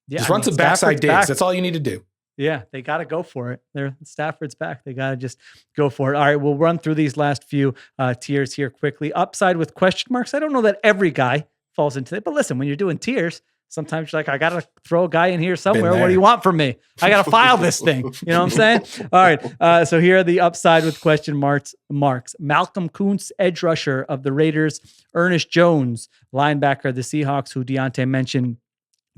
Yeah,
just run some backside digs. That's all you need to do.
Yeah, they got to go for it. Stafford's back. They got to just go for it. All right, we'll run through these last few tiers here quickly. Upside with question marks. I don't know that every guy falls into it, but listen, when you're doing tiers, sometimes you're like, I got to throw a guy in here somewhere. What do you want from me? I got to file this thing. You know what I'm saying? All right. So here are the upside with question marks. Malcolm Kuntz, edge rusher of the Raiders. Ernest Jones, linebacker of the Seahawks, who Diante mentioned.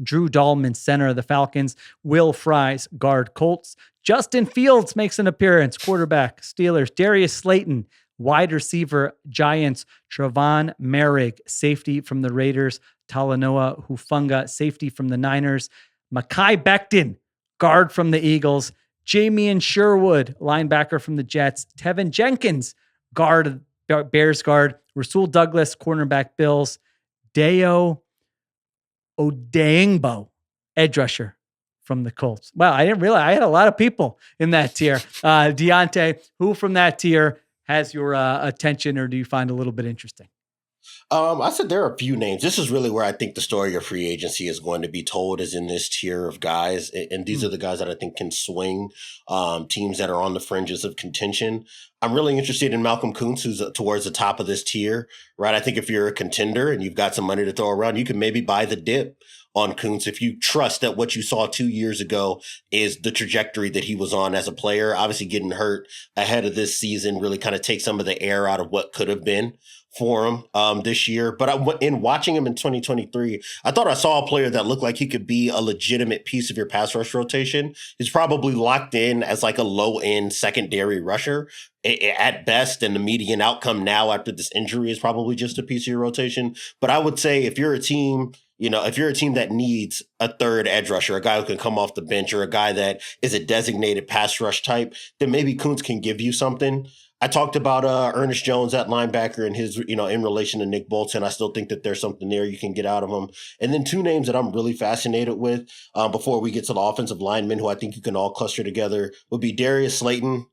Drew Dahlman, center of the Falcons. Will Fries, guard Colts. Justin Fields makes an appearance, quarterback Steelers. Darius Slayton, wide receiver Giants. Trevon Merrick, safety from the Raiders. Talanoa Hufanga, safety from the Niners. Mekhi Becton, guard from the Eagles. Jamian Sherwood, linebacker from the Jets. Tevin Jenkins, guard, Bears guard. Rasul Douglas, cornerback Bills. Deo Odeyingbo, edge rusher from the Colts. Wow, I didn't realize I had a lot of people in that tier. Diante, who from that tier has your attention, or do you find a little bit interesting?
I said there are a few names. This is really where I think the story of free agency is going to be told, is in this tier of guys. And these are the guys that I think can swing teams that are on the fringes of contention. I'm really interested in Malcolm Kuntz, who's towards the top of this tier, right? I think if you're a contender and you've got some money to throw around, you can maybe buy the dip on Kuntz if you trust that what you saw 2 years ago is the trajectory that he was on as a player. Obviously getting hurt ahead of this season really kind of takes some of the air out of what could have been for him this year. But in watching him in 2023, I thought I saw a player that looked like he could be a legitimate piece of your pass rush rotation. He's probably locked in as like a low-end secondary rusher at best, and the median outcome now after this injury is probably just a piece of your rotation. But I would say if you're a team, if you're a team that needs a third edge rusher, a guy who can come off the bench, or a guy that is a designated pass rush type, then maybe Kuntz can give you something. I talked about Ernest Jones at linebacker and his, in relation to Nick Bolton. I still think that there's something there you can get out of him. And then two names that I'm really fascinated with before we get to the offensive linemen, who I think you can all cluster together, would be Darius Slayton.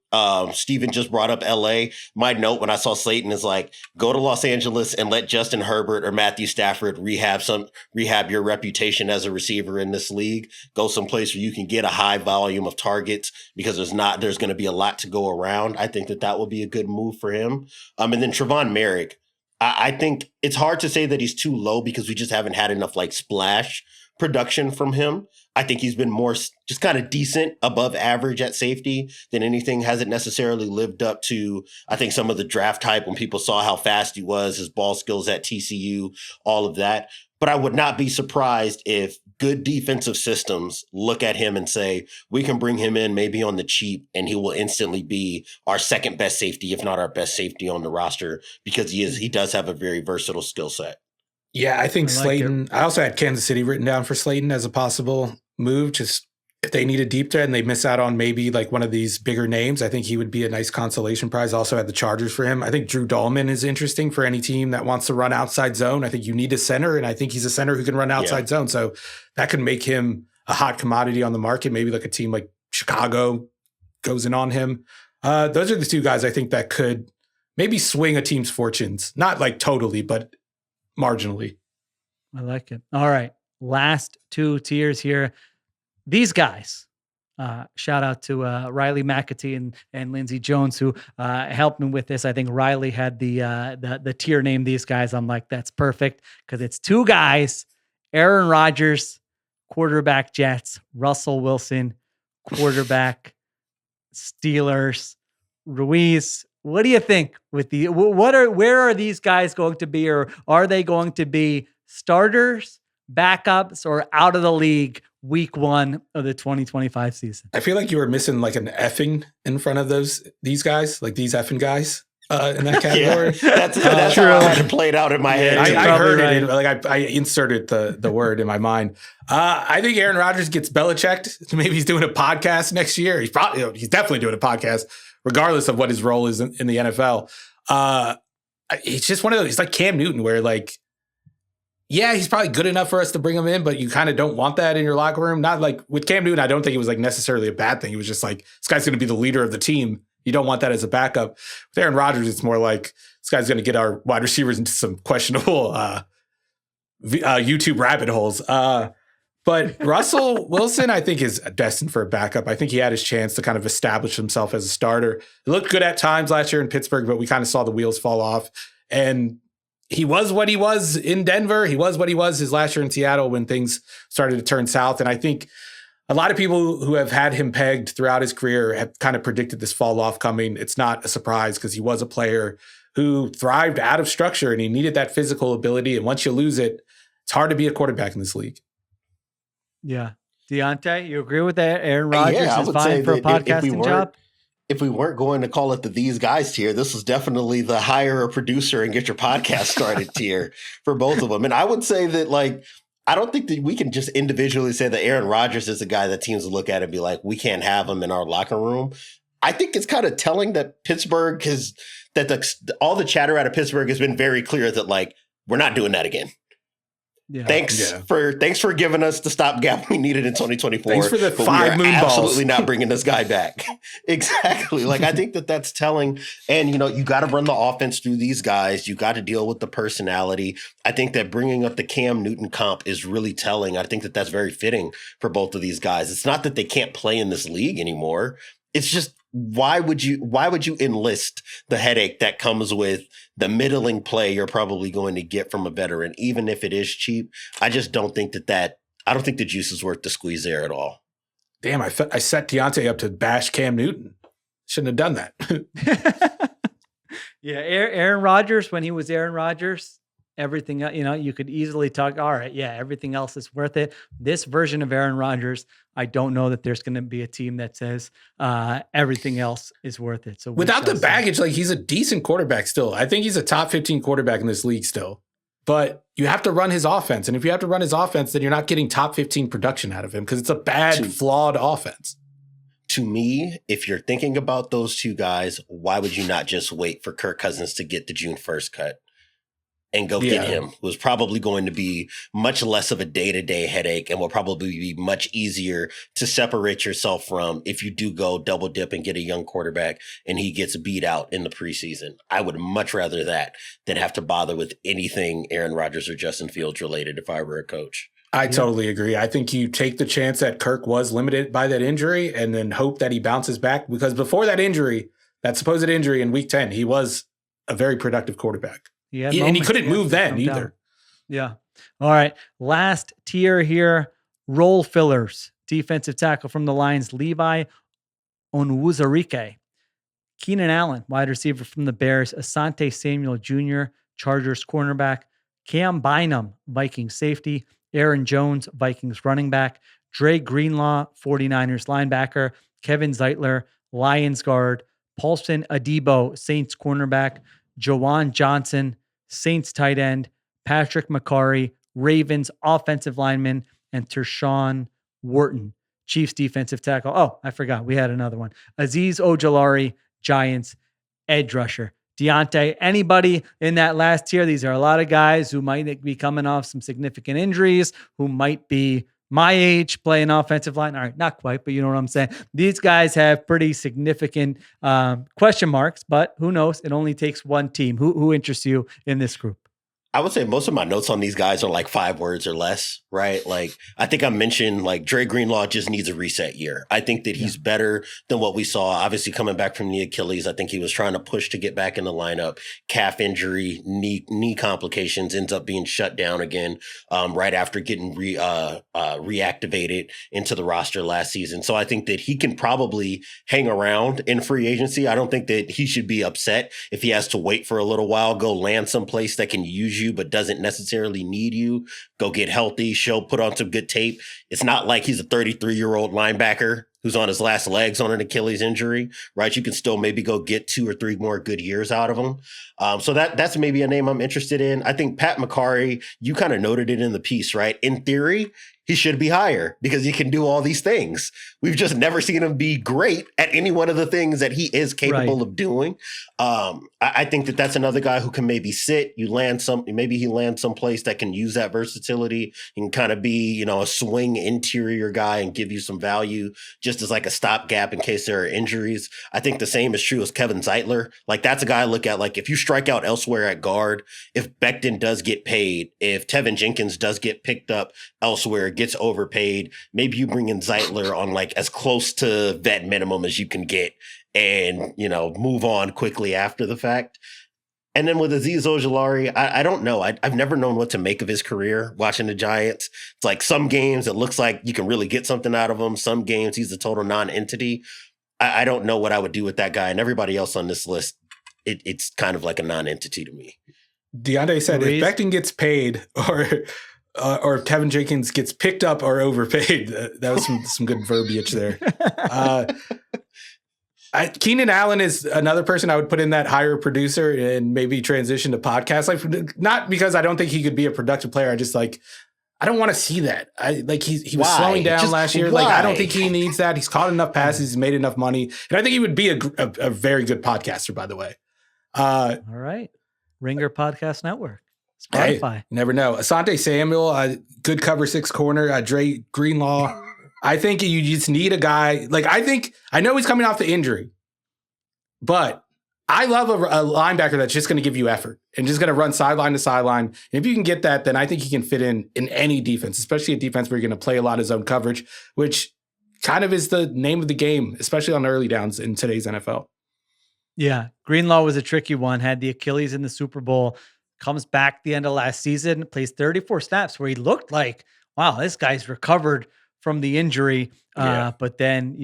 Steven just brought up LA. My note when I saw Slayton is like, go to Los Angeles and let Justin Herbert or Matthew Stafford rehab your reputation as a receiver in this league. Go someplace where you can get a high volume of targets, because there's going to be a lot to go around. I think that would be a good move for him. And then Trevon Merrick, I think it's hard to say that he's too low, because we just haven't had enough like splash production from him. I think he's been more just kind of decent, above average at safety than anything. Hasn't necessarily lived up to, I think, some of the draft hype when people saw how fast he was, his ball skills at TCU, all of that. But I would not be surprised if good defensive systems look at him and say, we can bring him in maybe on the cheap, and he will instantly be our second best safety, if not our best safety on the roster, because he does have a very versatile skill set.
Yeah, I think Slayton. I also had Kansas City written down for Slayton as a possible move. Just if they need a deep threat and they miss out on maybe like one of these bigger names, I think he would be a nice consolation prize. Also had the Chargers for him. I think Drew Dahlman is interesting for any team that wants to run outside zone. I think you need a center, and I think he's a center who can run outside zone. So that could make him a hot commodity on the market. Maybe like a team like Chicago goes in on him. Those are the two guys I think that could maybe swing a team's fortunes. Not like totally, but marginally.
I like it. All right. Last two tiers here. These guys, shout out to Riley McAtee and Lindsey Jones, who helped me with this. I think Riley had the tier name these guys. I'm like, that's perfect, because it's two guys: Aaron Rodgers, quarterback Jets; Russell Wilson, quarterback Steelers. Ruiz, what do you think with where are these guys going to be, or are they going to be starters, backups, or out of the league week one of the 2025 season?
I feel like you were missing like an effing in front of these guys, like these effing guys in that category.
That's how I had it played out in my head.
I heard it. Like I inserted the word in my mind. I think Aaron Rodgers gets Belichicked. Maybe he's doing a podcast next year. He's definitely doing a podcast, regardless of what his role is in the NFL. It's just one of those. It's like Cam Newton, where like, yeah, he's probably good enough for us to bring him in, but you kind of don't want that in your locker room. Not like with Cam Newton, I don't think it was like necessarily a bad thing. It was just like, this guy's going to be the leader of the team You don't want that as a backup. With Aaron Rodgers, it's more like this guy's going to get our wide receivers into some questionable YouTube rabbit holes. But Russell Wilson, I think, is destined for a backup. I think he had his chance to kind of establish himself as a starter. He looked good at times last year in Pittsburgh, but we kind of saw the wheels fall off. And he was what he was in Denver. He was what he was his last year in Seattle when things started to turn south. And I think a lot of people who have had him pegged throughout his career have kind of predicted this fall off coming. It's not a surprise because he was a player who thrived out of structure and he needed that physical ability. And once you lose it, it's hard to be a quarterback in this league.
Yeah. Diante, you agree with that? Aaron Rodgers
I
is
would
fine
say
for a
that
podcasting job?
If we weren't going to call it the These Guys tier, this was definitely the hire a producer and get your podcast started tier for both of them. And I would say that, like, I don't think that we can just individually say that Aaron Rodgers is a guy that teams will look at and be like, we can't have him in our locker room. I think it's kind of telling that Pittsburgh all the chatter out of Pittsburgh has been very clear that, like, we're not doing that again.
Yeah.
Thanks for giving us the stopgap we needed in 2024.
Thanks for the 5 moon balls.
Absolutely not bringing this guy back. Exactly. Like, I think that's telling. And, you got to run the offense through these guys. You got to deal with the personality. I think that bringing up the Cam Newton comp is really telling. I think that that's very fitting for both of these guys. It's not that they can't play in this league anymore. It's just, why would you enlist the headache that comes with the middling play you're probably going to get from a veteran, even if it is cheap? I just don't think I don't think the juice is worth the squeeze there at all.
Damn, I set Diante up to bash Cam Newton. Shouldn't have done that.
Yeah, Aaron Rodgers, when he was Aaron Rodgers, everything, you could easily talk, all right, yeah, everything else is worth it. This version of Aaron Rodgers, I don't know that there's going to be a team that says everything else is worth it. So
without the baggage, like, he's a decent quarterback still. I think he's a top 15 quarterback in this league still. But you have to run his offense. And if you have to run his offense, then you're not getting top 15 production out of him because it's a bad, flawed offense.
To me, if you're thinking about those two guys, why would you not just wait for Kirk Cousins to get the June 1st cut and go get him? Who's probably going to be much less of a day-to-day headache and will probably be much easier to separate yourself from if you do go double dip and get a young quarterback and he gets beat out in the preseason. I would much rather that than have to bother with anything Aaron Rodgers or Justin Fields related if I were a coach.
I totally agree. I think you take the chance that Kirk was limited by that injury and then hope that he bounces back, because before that injury, that supposed injury in week 10, he was a very productive quarterback. And he couldn't move then either.
Yeah. All right. Last tier here, role fillers. Defensive tackle from the Lions, Levi Onwuzurike. Keenan Allen, wide receiver from the Bears. Asante Samuel Jr., Chargers cornerback. Cam Bynum, Vikings safety. Aaron Jones, Vikings running back. Dre Greenlaw, 49ers linebacker. Kevin Zeitler, Lions guard. Paulson Adebo, Saints cornerback. Jawan Johnson, Saints tight end. Patrick McCarry, Ravens offensive lineman. And Tershawn Wharton, Chiefs defensive tackle. Oh, I forgot. We had another one. Azeez Ojulari, Giants edge rusher. Diante, anybody in that last tier? These are a lot of guys who might be coming off some significant injuries, who might be my age playing offensive line. All right, not quite, but you know what I'm saying. These guys have pretty significant question marks, but who knows? It only takes one team. Who interests you in this group?
I would say most of my notes on these guys are like 5 words or less, right? Like, I think I mentioned, like, Dre Greenlaw just needs a reset year. I think that he's better than what we saw. Obviously, coming back from the Achilles, I think he was trying to push to get back in the lineup. Calf injury, knee complications, ends up being shut down again right after getting reactivated into the roster last season. So I think that he can probably hang around in free agency. I don't think that he should be upset if he has to wait for a little while, go land someplace that can use you but doesn't necessarily need you. Go get healthy, put on some good tape. It's not like he's a 33-year-old linebacker who's on his last legs on an Achilles injury, right? You can still maybe go get 2 or 3 more good years out of him. So that's maybe a name I'm interested in. I think Pat McCarry, you kind of noted it in the piece, right? In theory, he should be higher because he can do all these things. We've just never seen him be great at any one of the things that he is capable of doing. I think that that's another guy who can maybe sit. Maybe he lands someplace that can use that versatility and kind of be, a swing interior guy and give you some value just as like a stopgap in case there are injuries. I think the same is true as Kevin Zeitler. Like that's a guy I look at, like if you strike out elsewhere at guard, if Becton does get paid, if Tevin Jenkins does get picked up elsewhere, gets overpaid, maybe you bring in Zeitler on like as close to vet minimum as you can get and, move on quickly after the fact. And then with Azeez Ojulari, I don't know. I've never known what to make of his career watching the Giants. It's like some games it looks like you can really get something out of him. Some games he's a total non-entity. I don't know what I would do with that guy. And everybody else on this list, it's kind of like a non-entity to me.
Diante said, if Becton gets paid or if Tevin Jenkins gets picked up or overpaid, that was some good verbiage there. Keenan Allen is another person I would put in that higher producer and maybe transition to podcast. Like, not because I don't think he could be a productive player. I just I don't want to see that. He was slowing down last year.
Why?
Like, I don't think he needs that. He's caught enough passes. He's made enough money. And I think he would be a very good podcaster, by the way.
All right. Ringer Podcast Network. Spotify.
Hey, you never know. Asante Samuel, good cover 6 corner. Dre Greenlaw. I think you just need a guy. I know he's coming off the injury, but I love a linebacker that's just going to give you effort and just going to run sideline to sideline. And if you can get that, then I think he can fit in any defense, especially a defense where you're going to play a lot of zone coverage, which kind of is the name of the game, especially on early downs in today's NFL.
Yeah. Greenlaw was a tricky one, had the Achilles in the Super Bowl, comes back the end of last season, plays 34 snaps where he looked like, wow, this guy's recovered from the injury, but then,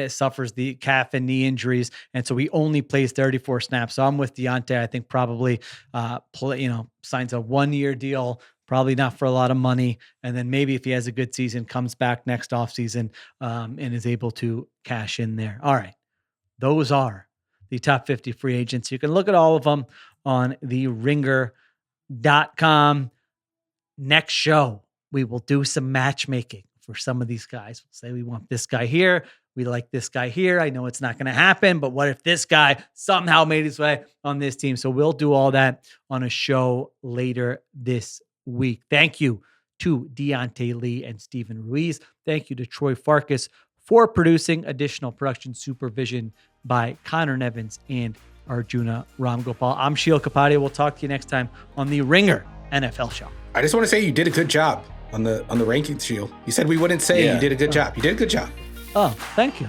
suffers the calf and knee injuries. And so he only plays 34 snaps. So I'm with Diante. I think probably, signs a 1-year deal, probably not for a lot of money. And then maybe if he has a good season, comes back next offseason and is able to cash in there. All right. Those are the top 50 free agents. You can look at all of them on the ringer.com. Next show, we will do some matchmaking for some of these guys. We'll say we want this guy here. We like this guy here. I know it's not going to happen, but what if this guy somehow made his way on this team? So we'll do all that on a show later this week. Thank you to Diante Lee and Steven Ruiz. Thank you to Troy Farkas for producing. Additional production supervision by Connor Nevins and Arjuna Ramgopal. I'm Sheil Kapadia. We'll talk to you next time on the Ringer NFL Show.
I just want to say you did a good job on the rankings, Sheil. You said we wouldn't say you did a good job. You did a good job.
Oh, thank you.